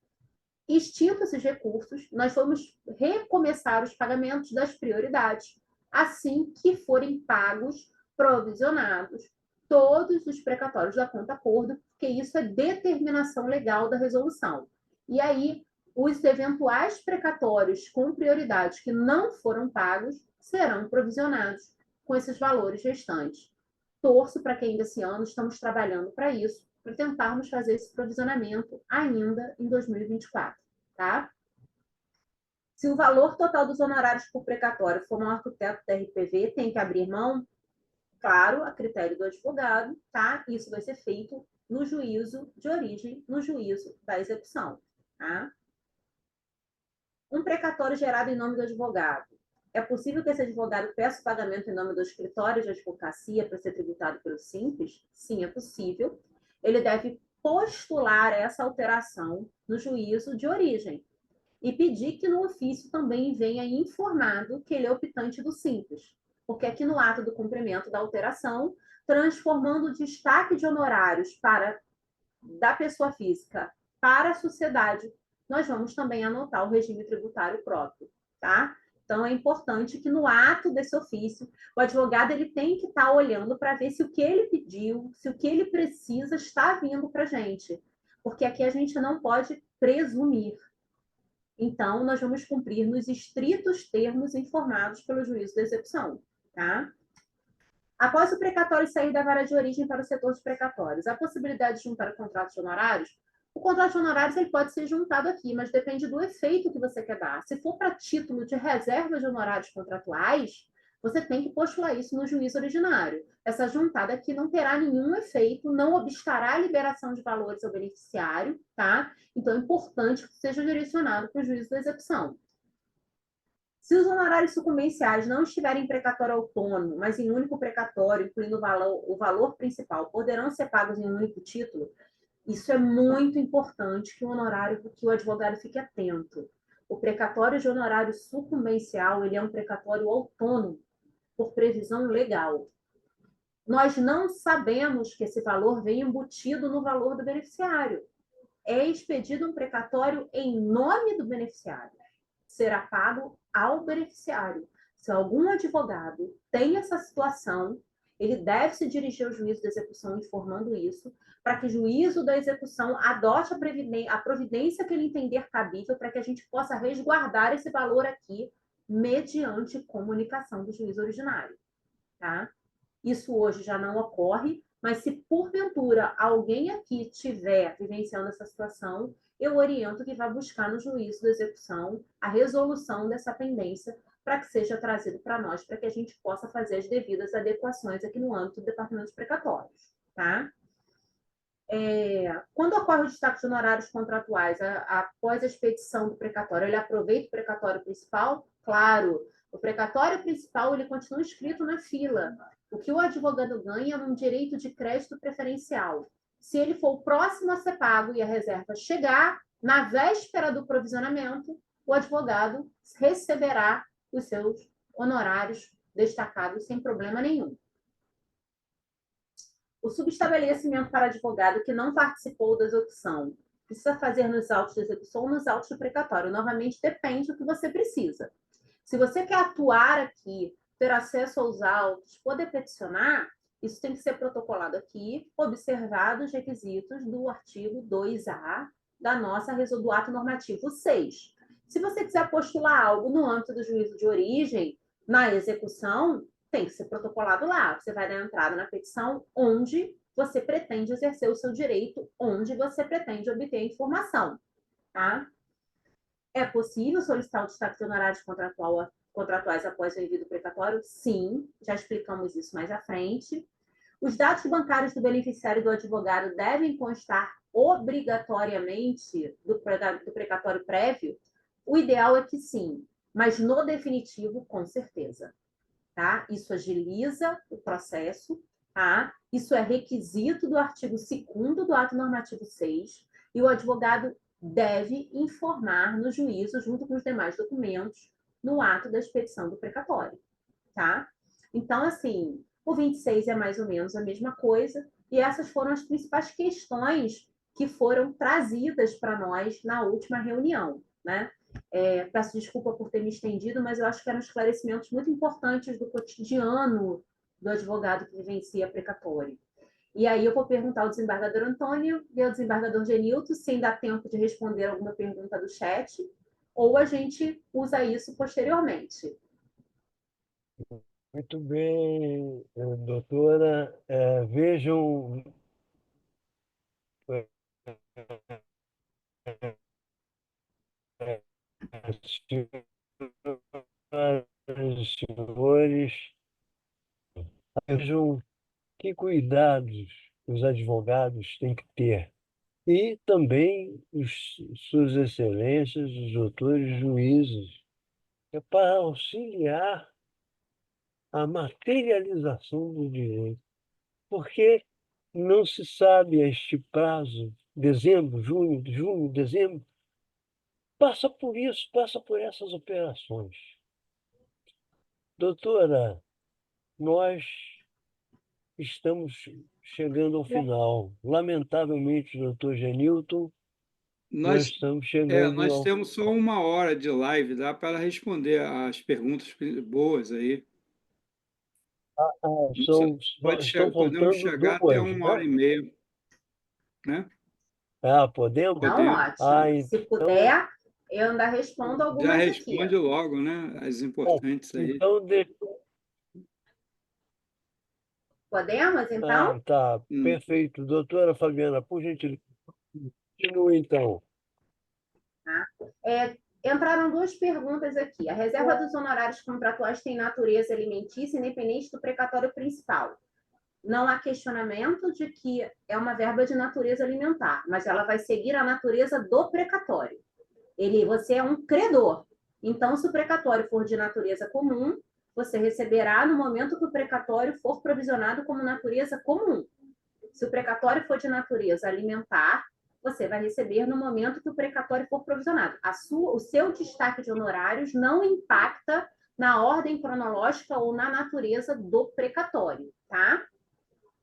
Speaker 6: Extintos esses recursos, nós vamos recomeçar os pagamentos das prioridades, assim que forem pagos, provisionados, todos os precatórios da conta acordo, porque isso é determinação legal da resolução. E aí, os eventuais precatórios com prioridade que não foram pagos serão provisionados com esses valores restantes. Torço para que ainda esse ano estamos trabalhando para isso, para tentarmos fazer esse provisionamento ainda em 2024, tá? Se o valor total dos honorários por precatório for maior que o teto da RPV, tem que abrir mão? Claro, a critério do advogado, tá? Isso vai ser feito no juízo de origem, no juízo da execução, tá? Um precatório gerado em nome do advogado. É possível que esse advogado peça o pagamento em nome do escritório de advocacia para ser tributado pelo Simples? Sim, é possível. Ele deve postular essa alteração no juízo de origem e pedir que no ofício também venha informado que ele é optante do Simples, porque aqui no ato do cumprimento da alteração, transformando o destaque de honorários da pessoa física para a sociedade, nós vamos também anotar o regime tributário próprio, tá? Então, é importante que no ato desse ofício, o advogado ele tem que estar olhando para ver se o que ele pediu, se o que ele precisa está vindo para a gente. Porque aqui a gente não pode presumir. Então, nós vamos cumprir nos estritos termos informados pelo juízo da execução. Tá? Após o precatório sair da vara de origem para o setor de precatórios, a possibilidade de juntar contratos de honorários? O contrato de honorários ele pode ser juntado aqui, mas depende do efeito que você quer dar. Se for para título de reserva de honorários contratuais, você tem que postular isso no juízo originário. Essa juntada aqui não terá nenhum efeito, não obstará a liberação de valores ao beneficiário, tá? Então é importante que seja direcionado para o juízo da execução. Se os honorários sucumbenciais não estiverem em precatório autônomo, mas em único precatório, incluindo o valor principal, poderão ser pagos em um único título, isso é muito importante que o advogado fique atento. O precatório de honorário sucumbencial, ele é um precatório autônomo, por previsão legal. Nós não sabemos que esse valor vem embutido no valor do beneficiário. É expedido um precatório em nome do beneficiário. Será pago ao beneficiário. Se algum advogado tem essa situação, ele deve se dirigir ao juízo da execução informando isso, para que o juízo da execução adote a providência que ele entender cabível para que a gente possa resguardar esse valor aqui mediante comunicação do juiz originário, tá? Isso hoje já não ocorre, mas se porventura alguém aqui estiver vivenciando essa situação, eu oriento que vá buscar no juízo da execução a resolução dessa pendência para que seja trazido para nós, para que a gente possa fazer as devidas adequações aqui no âmbito do Departamento de Precatórios, tá? Quando ocorre o destaque de honorários contratuais após a expedição do precatório, ele aproveita o precatório principal? Claro, o precatório principal ele continua inscrito na fila. O que o advogado ganha é um direito de crédito preferencial. Se ele for o próximo a ser pago e a reserva chegar, na véspera do provisionamento, o advogado receberá os seus honorários destacados sem problema nenhum. O subestabelecimento para advogado que não participou da execução precisa fazer nos autos de execução ou nos autos de precatório. Novamente, depende do que você precisa. Se você quer atuar aqui, ter acesso aos autos, poder peticionar, isso tem que ser protocolado aqui, observado os requisitos do artigo 2A do ato normativo 6. Se você quiser postular algo no âmbito do juízo de origem, na execução, tem que ser protocolado lá. Você vai dar entrada na petição onde você pretende exercer o seu direito, onde você pretende obter a informação, tá? É possível solicitar o destaque de honorários contratuais após o envio do precatório? Sim, já explicamos isso mais à frente. Os dados bancários do beneficiário e do advogado devem constar obrigatoriamente do precatório prévio? O ideal é que sim, mas no definitivo, com certeza. Tá? Isso agiliza o processo, tá? Isso é requisito do artigo 2º do ato normativo 6, e o advogado deve informar no juízo, junto com os demais documentos, no ato da expedição do precatório, tá? Então, assim, o 26 é mais ou menos a mesma coisa, e essas foram as principais questões que foram trazidas para nós na última reunião, né? Peço desculpa por ter me estendido, mas eu acho que eram esclarecimentos muito importantes do cotidiano do advogado que vivencia precatório. E aí eu vou perguntar ao desembargador Antônio e ao desembargador Genilton se ainda dá tempo de responder alguma pergunta do chat, ou a gente usa isso posteriormente.
Speaker 3: Muito bem, doutora. Vejam senhores, vejam que cuidados os advogados têm que ter. E também suas excelências, os doutores juízes, para auxiliar a materialização do direito. Porque não se sabe a este prazo, dezembro, junho, dezembro, passa por isso, passa por essas operações. Doutora, nós estamos chegando ao final. Lamentavelmente, doutor Genilton, nós estamos chegando
Speaker 2: nós
Speaker 3: ao...
Speaker 2: temos só 1 hora de live, dá para responder as perguntas boas aí.
Speaker 3: Estão
Speaker 2: Podemos
Speaker 3: faltando
Speaker 2: chegar até
Speaker 3: duas,
Speaker 2: 1 hora e meia, né?
Speaker 3: Podemos?
Speaker 6: Então, ótimo. Se
Speaker 3: Então,
Speaker 6: puder, eu ainda respondo
Speaker 2: já
Speaker 6: algumas aqui.
Speaker 2: responde logo, né? As importantes aí.
Speaker 3: então,
Speaker 6: Podemos, então?
Speaker 3: tá, perfeito. Doutora Fabiana, por gentileza, continue então.
Speaker 6: Entraram duas perguntas aqui. A reserva dos honorários contratuais tem natureza alimentícia, independente do precatório principal. Não há questionamento de que é uma verba de natureza alimentar, mas ela vai seguir a natureza do precatório. Você é um credor. Então, se o precatório for de natureza comum, você receberá no momento que o precatório for provisionado como natureza comum. Se o precatório for de natureza alimentar, você vai receber no momento que o precatório for provisionado. O seu destaque de honorários não impacta na ordem cronológica ou na natureza do precatório, tá?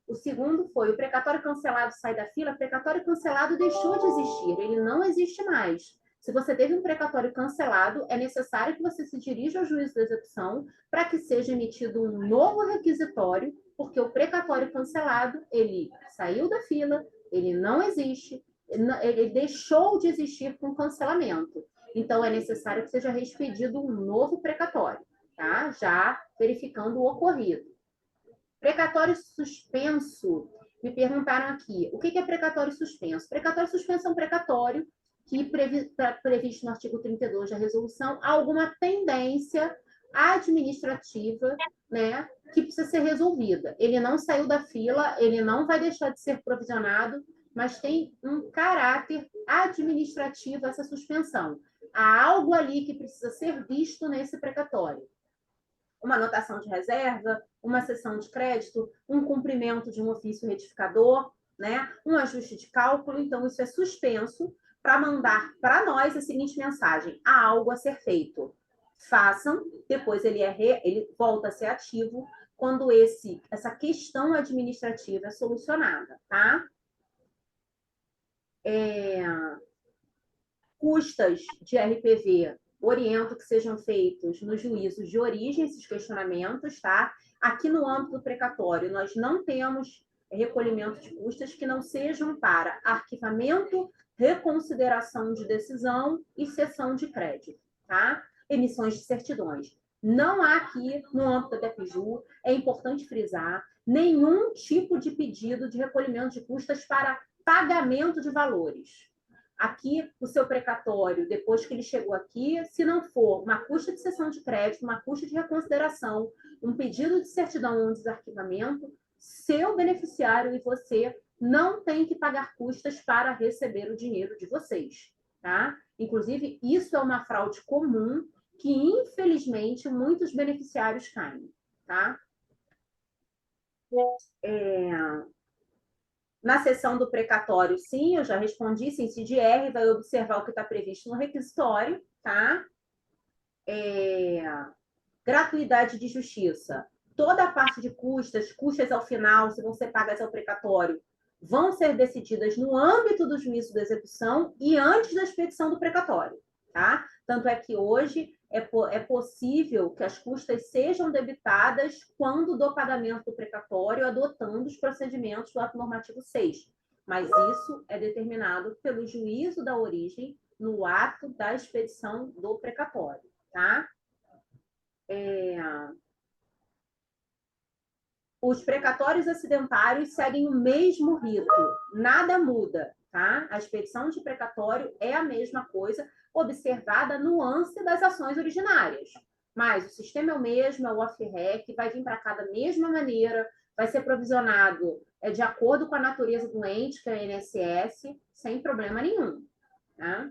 Speaker 6: O segundo foi o precatório cancelado sai da fila. O precatório cancelado deixou de existir, ele não existe mais. Se você teve um precatório cancelado, é necessário que você se dirija ao juízo da execução para que seja emitido um novo requisitório, porque o precatório cancelado, ele saiu da fila, ele não existe, ele deixou de existir com cancelamento. Então, é necessário que seja expedido um novo precatório, tá? Já verificando o ocorrido. Precatório suspenso. Me perguntaram aqui, o que é precatório suspenso? Precatório suspenso é um precatório que, previsto no artigo 32 da resolução, há alguma pendência administrativa, né, que precisa ser resolvida. Ele não saiu da fila, ele não vai deixar de ser provisionado, mas tem um caráter administrativo essa suspensão. Há algo ali que precisa ser visto nesse precatório. Uma anotação de reserva, uma cessão de crédito, um cumprimento de um ofício retificador, né? Um ajuste de cálculo. Então, isso é suspenso para mandar para nós a seguinte mensagem: há algo a ser feito. Façam, depois ele volta a ser ativo quando essa questão administrativa é solucionada, tá? Custas de RPV, oriento que sejam feitos nos juízos de origem esses questionamentos, tá? Aqui no âmbito do precatório, nós não temos recolhimento de custas que não sejam para arquivamento, reconsideração de decisão e cessão de crédito, tá? Emissões de certidões. Não há aqui, no âmbito da DEPJU, é importante frisar, nenhum tipo de pedido de recolhimento de custas para pagamento de valores. Aqui, o seu precatório, depois que ele chegou aqui, se não for uma custa de cessão de crédito, uma custa de reconsideração, um pedido de certidão ou um desarquivamento, seu beneficiário e você não tem que pagar custas para receber o dinheiro de vocês, tá? Inclusive, isso é uma fraude comum que, infelizmente, muitos beneficiários caem, tá? Na seção do precatório, sim, eu já respondi, sim, CIDR vai observar o que está previsto no requisitório, tá? Gratuidade de justiça. Toda a parte de custas ao final, se vão ser pagas ao precatório, vão ser decididas no âmbito do juízo da execução e antes da expedição do precatório, tá? Tanto é que hoje é possível que as custas sejam debitadas quando do pagamento do precatório, adotando os procedimentos do ato normativo 6. Mas isso é determinado pelo juízo da origem no ato da expedição do precatório, tá? Os precatórios acidentários seguem o mesmo rito, nada muda, tá? A expedição de precatório é a mesma coisa, observada a nuance das ações originárias. Mas o sistema é o mesmo, é o OFREC, vai vir para cá da mesma maneira, vai ser provisionado de acordo com a natureza do ente, que é a INSS, sem problema nenhum, tá?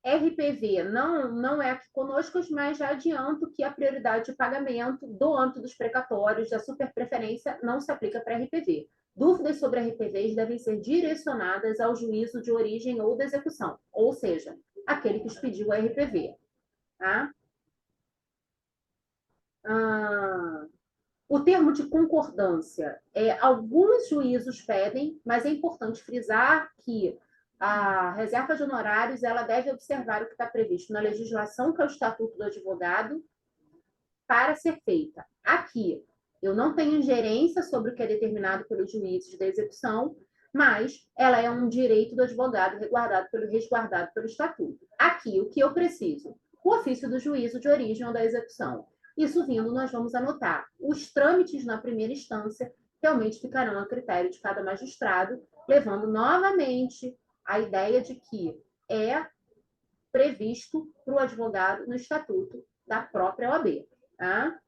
Speaker 6: RPV não é aqui conosco, mas já adianto que a prioridade de pagamento do âmbito dos precatórios da superpreferência não se aplica para RPV. Dúvidas sobre RPVs devem ser direcionadas ao juízo de origem ou de execução, ou seja, aquele que expediu a RPV. Tá? O termo de concordância, alguns juízos pedem, mas é importante frisar que a reserva de honorários ela deve observar o que está previsto na legislação, que é o Estatuto do Advogado, para ser feita. Aqui, eu não tenho ingerência sobre o que é determinado pelos juízes da execução, mas ela é um direito do advogado resguardado pelo Estatuto. Aqui, o que eu preciso? O ofício do juízo de origem ou da execução. Isso vindo, nós vamos anotar. Os trâmites na primeira instância realmente ficarão a critério de cada magistrado, levando novamente a ideia de que é previsto para o advogado no Estatuto da própria OAB. Tá?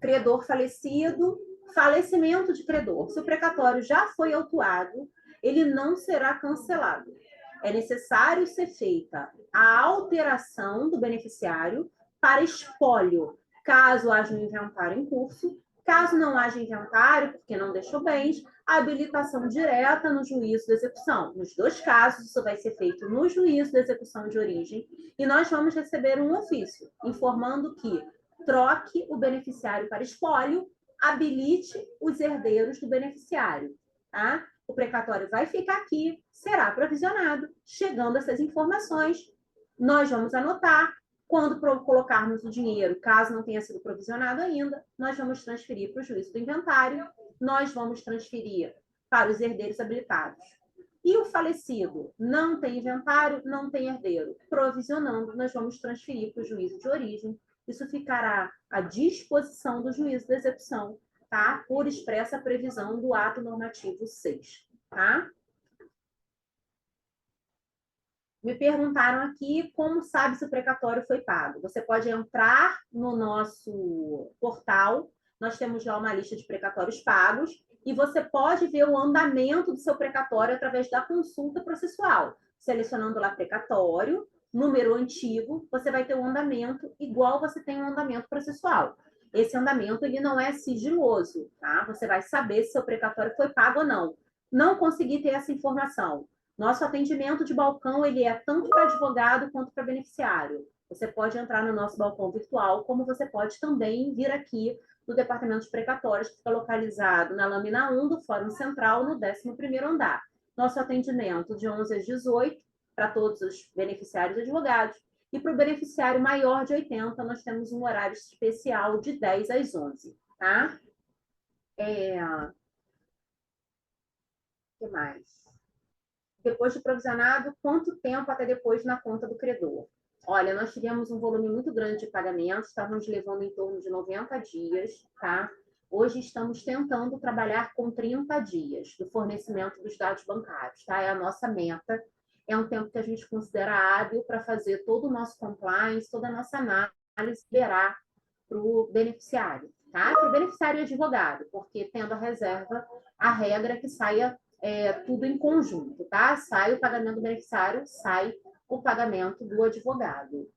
Speaker 6: Credor falecido, falecimento de credor. Se o precatório já foi autuado, ele não será cancelado. é necessário ser feita a alteração do beneficiário para espólio, caso haja um inventário em curso. Caso não haja inventário, porque não deixou bens, a habilitação direta no juízo de execução. Nos dois casos, isso vai ser feito no juízo de execução de origem e nós vamos receber um ofício informando que troque o beneficiário para espólio, habilite os herdeiros do beneficiário. Tá? O precatório vai ficar aqui, será provisionado. Chegando essas informações, nós vamos anotar. Quando colocarmos o dinheiro, caso não tenha sido provisionado ainda, nós vamos transferir para o juízo do inventário, nós vamos transferir para os herdeiros habilitados. E o falecido não tem inventário, não tem herdeiro. Provisionando, nós vamos transferir para o juízo de origem. Isso ficará à disposição do juízo de execução, tá? Por expressa previsão do ato normativo 6, tá? Me perguntaram aqui como sabe se o precatório foi pago. Você pode entrar no nosso portal, nós temos lá uma lista de precatórios pagos, e você pode ver o andamento do seu precatório através da consulta processual. Selecionando lá precatório, número antigo, você vai ter um andamento igual você tem um andamento processual. Esse andamento ele não é sigiloso, tá? Você vai saber se seu precatório foi pago ou não. Não consegui ter essa informação. Nosso atendimento de balcão ele é tanto para advogado quanto para beneficiário. Você pode entrar no nosso balcão virtual, como você pode também vir aqui no departamento de precatórios, que fica localizado na lâmina 1 do Fórum Central, no 11º andar. Nosso atendimento de 11 às 18, para todos os beneficiários e advogados. E para o beneficiário maior de 80, nós temos um horário especial de 10 às 11. Tá? O que mais? Depois de provisionado, quanto tempo até depois na conta do credor? Olha, nós tivemos um volume muito grande de pagamentos, estávamos levando em torno de 90 dias, tá? Hoje estamos tentando trabalhar com 30 dias do fornecimento dos dados bancários, tá? É a nossa meta. É um tempo que a gente considera hábil para fazer todo o nosso compliance, toda a nossa análise, liberar para o beneficiário, tá? Para o beneficiário e advogado, porque tendo a reserva, a regra é que saia tudo em conjunto, tá? Sai o pagamento do beneficiário, sai o pagamento do advogado.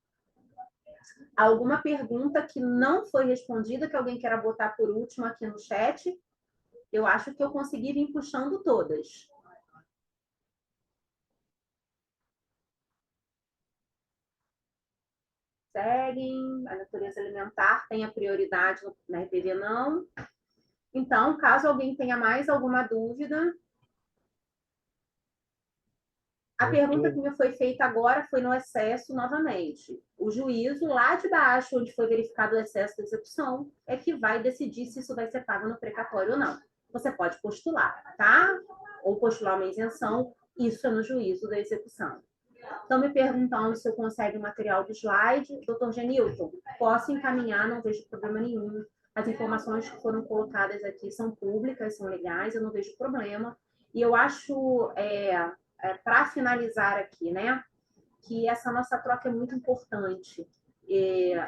Speaker 6: Alguma pergunta que não foi respondida, que alguém queira botar por último aqui no chat? Eu acho que eu consegui vir puxando todas. Seguem, a natureza alimentar tem a prioridade na RTV, não. Então, caso alguém tenha mais alguma dúvida, a pergunta que me foi feita agora foi no excesso novamente. O juízo lá de baixo, onde foi verificado o excesso da execução, é que vai decidir se isso vai ser pago no precatório ou não. Você pode postular, tá? Ou postular uma isenção, isso é no juízo da execução. Estão me perguntando se eu consegue o material do slide. Doutor Genilton, posso encaminhar, não vejo problema nenhum. As informações que foram colocadas aqui são públicas, são legais, eu não vejo problema. E eu acho, para finalizar aqui, né, que essa nossa troca é muito importante.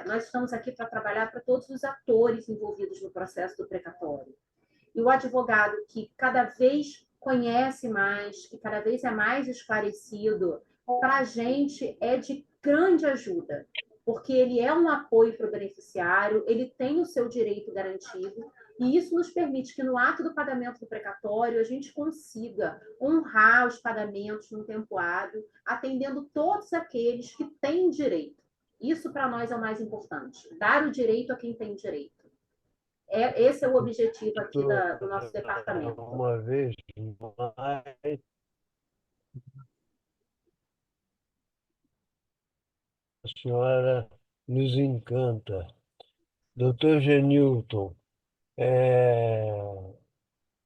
Speaker 6: Nós estamos aqui para trabalhar para todos os atores envolvidos no processo do precatório. E o advogado que cada vez conhece mais, que cada vez é mais esclarecido, para a gente é de grande ajuda, porque ele é um apoio para o beneficiário, ele tem o seu direito garantido, e isso nos permite que no ato do pagamento do precatório a gente consiga honrar os pagamentos no tempo hábil, atendendo todos aqueles que têm direito. Isso para nós é o mais importante, dar o direito a quem tem direito. Esse é o objetivo aqui do nosso departamento.
Speaker 3: Uma vez mais, a senhora nos encanta. Doutor Genilton,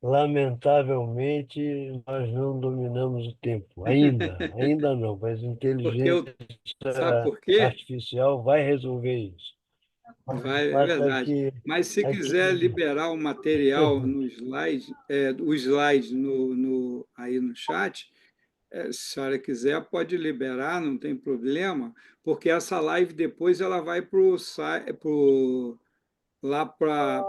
Speaker 3: lamentavelmente, nós não dominamos o tempo. Ainda não, mas a inteligência
Speaker 2: Sabe por quê?
Speaker 3: artificial vai resolver isso.
Speaker 2: Vai, é verdade. Mas se quiser liberar o material no slide, o slide aí no chat, se a senhora quiser, pode liberar, não tem problema, porque essa live depois ela vai lá para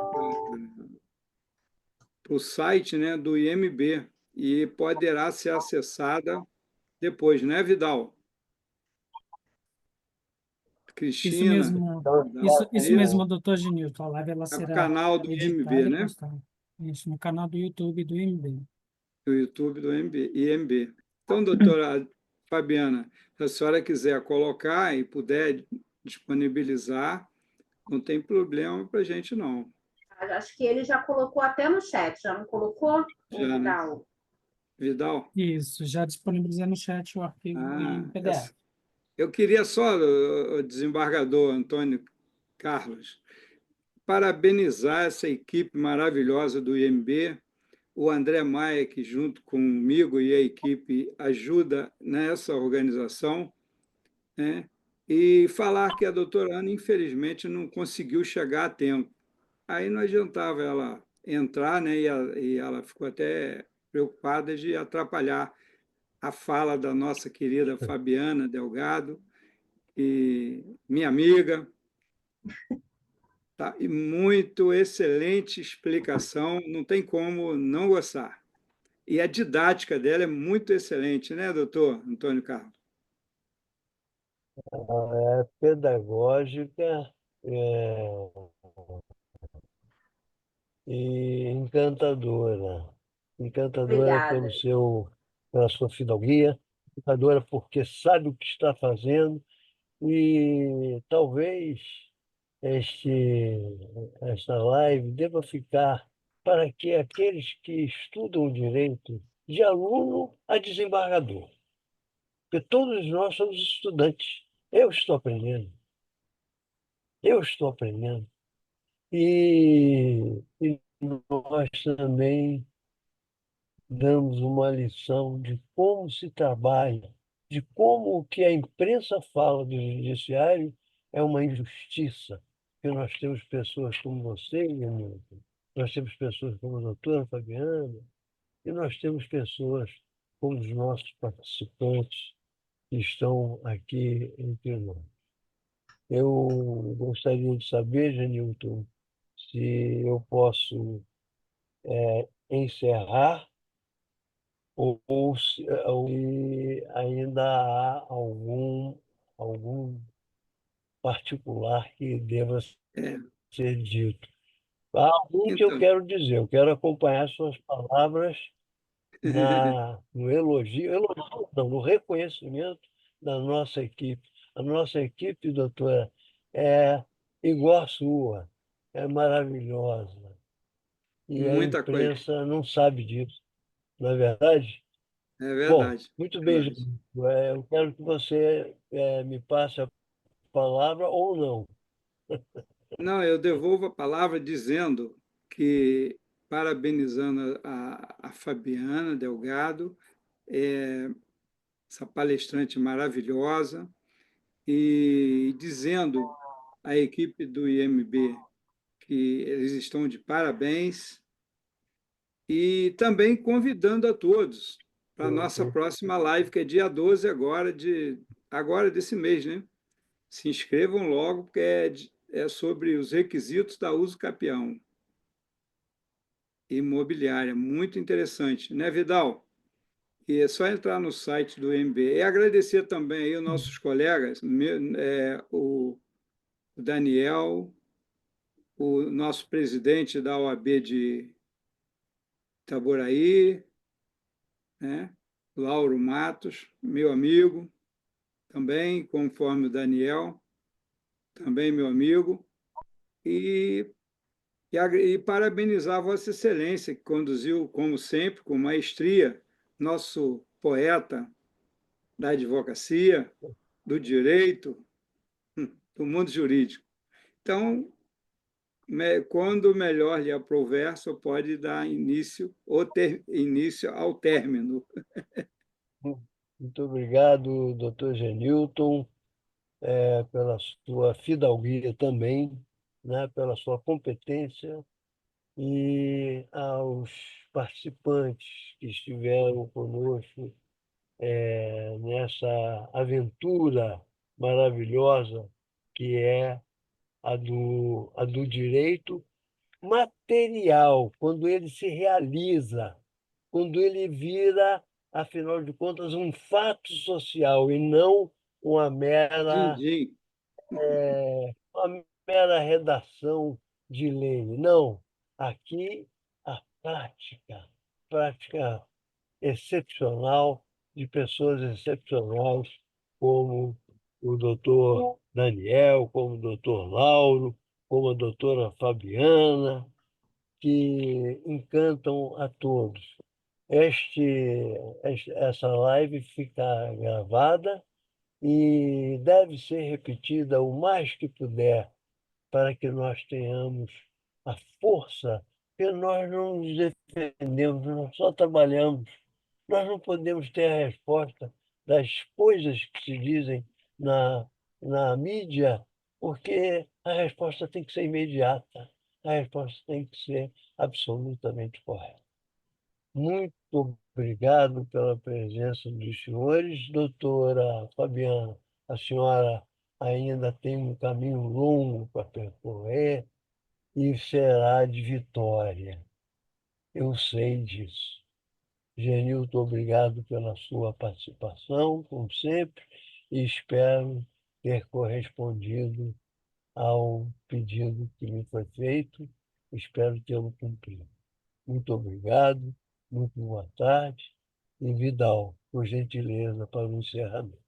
Speaker 2: o site, né, do IMB e poderá ser acessada depois, né, Vidal?
Speaker 1: Isso
Speaker 2: Cristina,
Speaker 1: mesmo,
Speaker 3: Então,
Speaker 2: Vidal, é
Speaker 1: isso
Speaker 2: isso?
Speaker 1: mesmo, doutor Genilton. A live ela
Speaker 2: É o
Speaker 1: será
Speaker 2: canal do IMB,
Speaker 1: editada e
Speaker 2: né?
Speaker 1: postada. Isso, no canal do YouTube do IMB.
Speaker 2: Do YouTube do IMB. Então, doutora Fabiana, se a senhora quiser colocar e puder disponibilizar, não tem problema para a gente, não.
Speaker 6: Acho que ele já colocou até no chat, já não colocou? O
Speaker 2: Já, né?
Speaker 6: Vidal?
Speaker 2: Vidal?
Speaker 1: Isso, já disponibilizei no chat o arquivo em
Speaker 2: Ah,
Speaker 1: PDF.
Speaker 2: eu queria só, o desembargador Antônio Carlos, parabenizar essa equipe maravilhosa do IMB, o André Maia, que junto comigo e a equipe ajuda nessa organização, né? E falar que a doutora Ana, infelizmente, não conseguiu chegar a tempo. Aí não adiantava ela entrar, né? E ela ficou até preocupada de atrapalhar a fala da nossa querida Fabiana Delgado, e minha amiga, tá? E muito excelente explicação, não tem como não gostar. E a didática dela é muito excelente, né, doutor Antônio Carlos?
Speaker 3: ela é pedagógica, é, e encantadora. Encantadora
Speaker 6: Obrigada.
Speaker 3: pela sua fidalguia, encantadora porque sabe o que está fazendo e talvez este, esta live deva ficar para que aqueles que estudam o direito, de aluno a desembargador, porque todos nós somos estudantes. Eu estou aprendendo. E nós também damos uma lição de como se trabalha, de como o que a imprensa fala do judiciário é uma injustiça. Porque nós temos pessoas como você, Hamilton, nós temos pessoas como a doutora Fabiana, e nós temos pessoas como os nossos participantes que estão aqui entre nós. Eu gostaria de saber, Genilton, se eu posso encerrar ou se ainda há algum particular que deva
Speaker 2: É,
Speaker 3: ser dito. Há algum que eu
Speaker 2: então,
Speaker 3: quero dizer, eu quero acompanhar suas palavras no elogio não, no reconhecimento da nossa equipe. A nossa equipe, doutora, é igual à sua, é maravilhosa. E a
Speaker 2: muita coisa.
Speaker 3: imprensa não sabe disso, não é verdade?
Speaker 2: É
Speaker 3: Bom,
Speaker 2: verdade,
Speaker 3: muito bem,
Speaker 2: verdade.
Speaker 3: Janine. Eu quero que você me passe a palavra ou não.
Speaker 2: Não, eu devolvo a palavra dizendo que, parabenizando a Fabiana Delgado, essa palestrante maravilhosa, e dizendo à equipe do IMB que eles estão de parabéns, e também convidando a todos para a nossa
Speaker 3: Eu-
Speaker 2: próxima live, que é dia 12 agora desse mês, né? Se inscrevam logo, porque é sobre os requisitos da uso capião imobiliária. Muito interessante, né, Vidal? E é só entrar no site do MB. E agradecer também aí os nossos colegas, o Daniel, o nosso presidente da OAB de Itaboraí, né? Lauro Matos, meu amigo, também, conforme o Daniel, também meu amigo, e, e parabenizar Vossa Excelência, que conduziu, como sempre, com maestria, nosso poeta da advocacia, do direito, do mundo jurídico. Então, quando melhor lhe aprouver, só pode dar início ou ter início ao término.
Speaker 3: Muito obrigado, doutor Genilton, pela sua fidalguia também, né, pela sua competência e aos participantes que estiveram conosco nessa aventura maravilhosa que é a do direito material, quando ele se realiza, quando ele vira afinal de contas, um fato social e não uma mera
Speaker 2: Din-din.
Speaker 3: uma mera redação de lei. Não, aqui a prática excepcional de pessoas excepcionais, como o doutor Daniel, como o doutor Lauro, como a doutora Fabiana, que encantam a todos. Essa live fica gravada e deve ser repetida o mais que puder para que nós tenhamos a força, porque nós não nos defendemos, nós só trabalhamos. Nós não podemos ter a resposta das coisas que se dizem na mídia, porque a resposta tem que ser imediata, a resposta tem que ser absolutamente correta. Muito obrigado pela presença dos senhores. Doutora Fabiana, a senhora ainda tem um caminho longo para percorrer e será de vitória. Eu sei disso. Genilton, obrigado pela sua participação, como sempre, e espero ter correspondido ao pedido que me foi feito. Espero tê-lo cumprido. Muito obrigado, muito boa tarde. E Vidal, por gentileza, para o encerramento.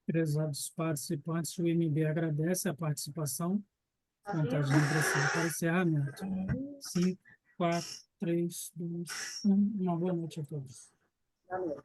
Speaker 1: Prezados participantes, o IMB agradece a participação. Contagem regressiva para encerramento. 5, 4, 3, 2, 1. Uma boa noite a todos.
Speaker 6: Valeu.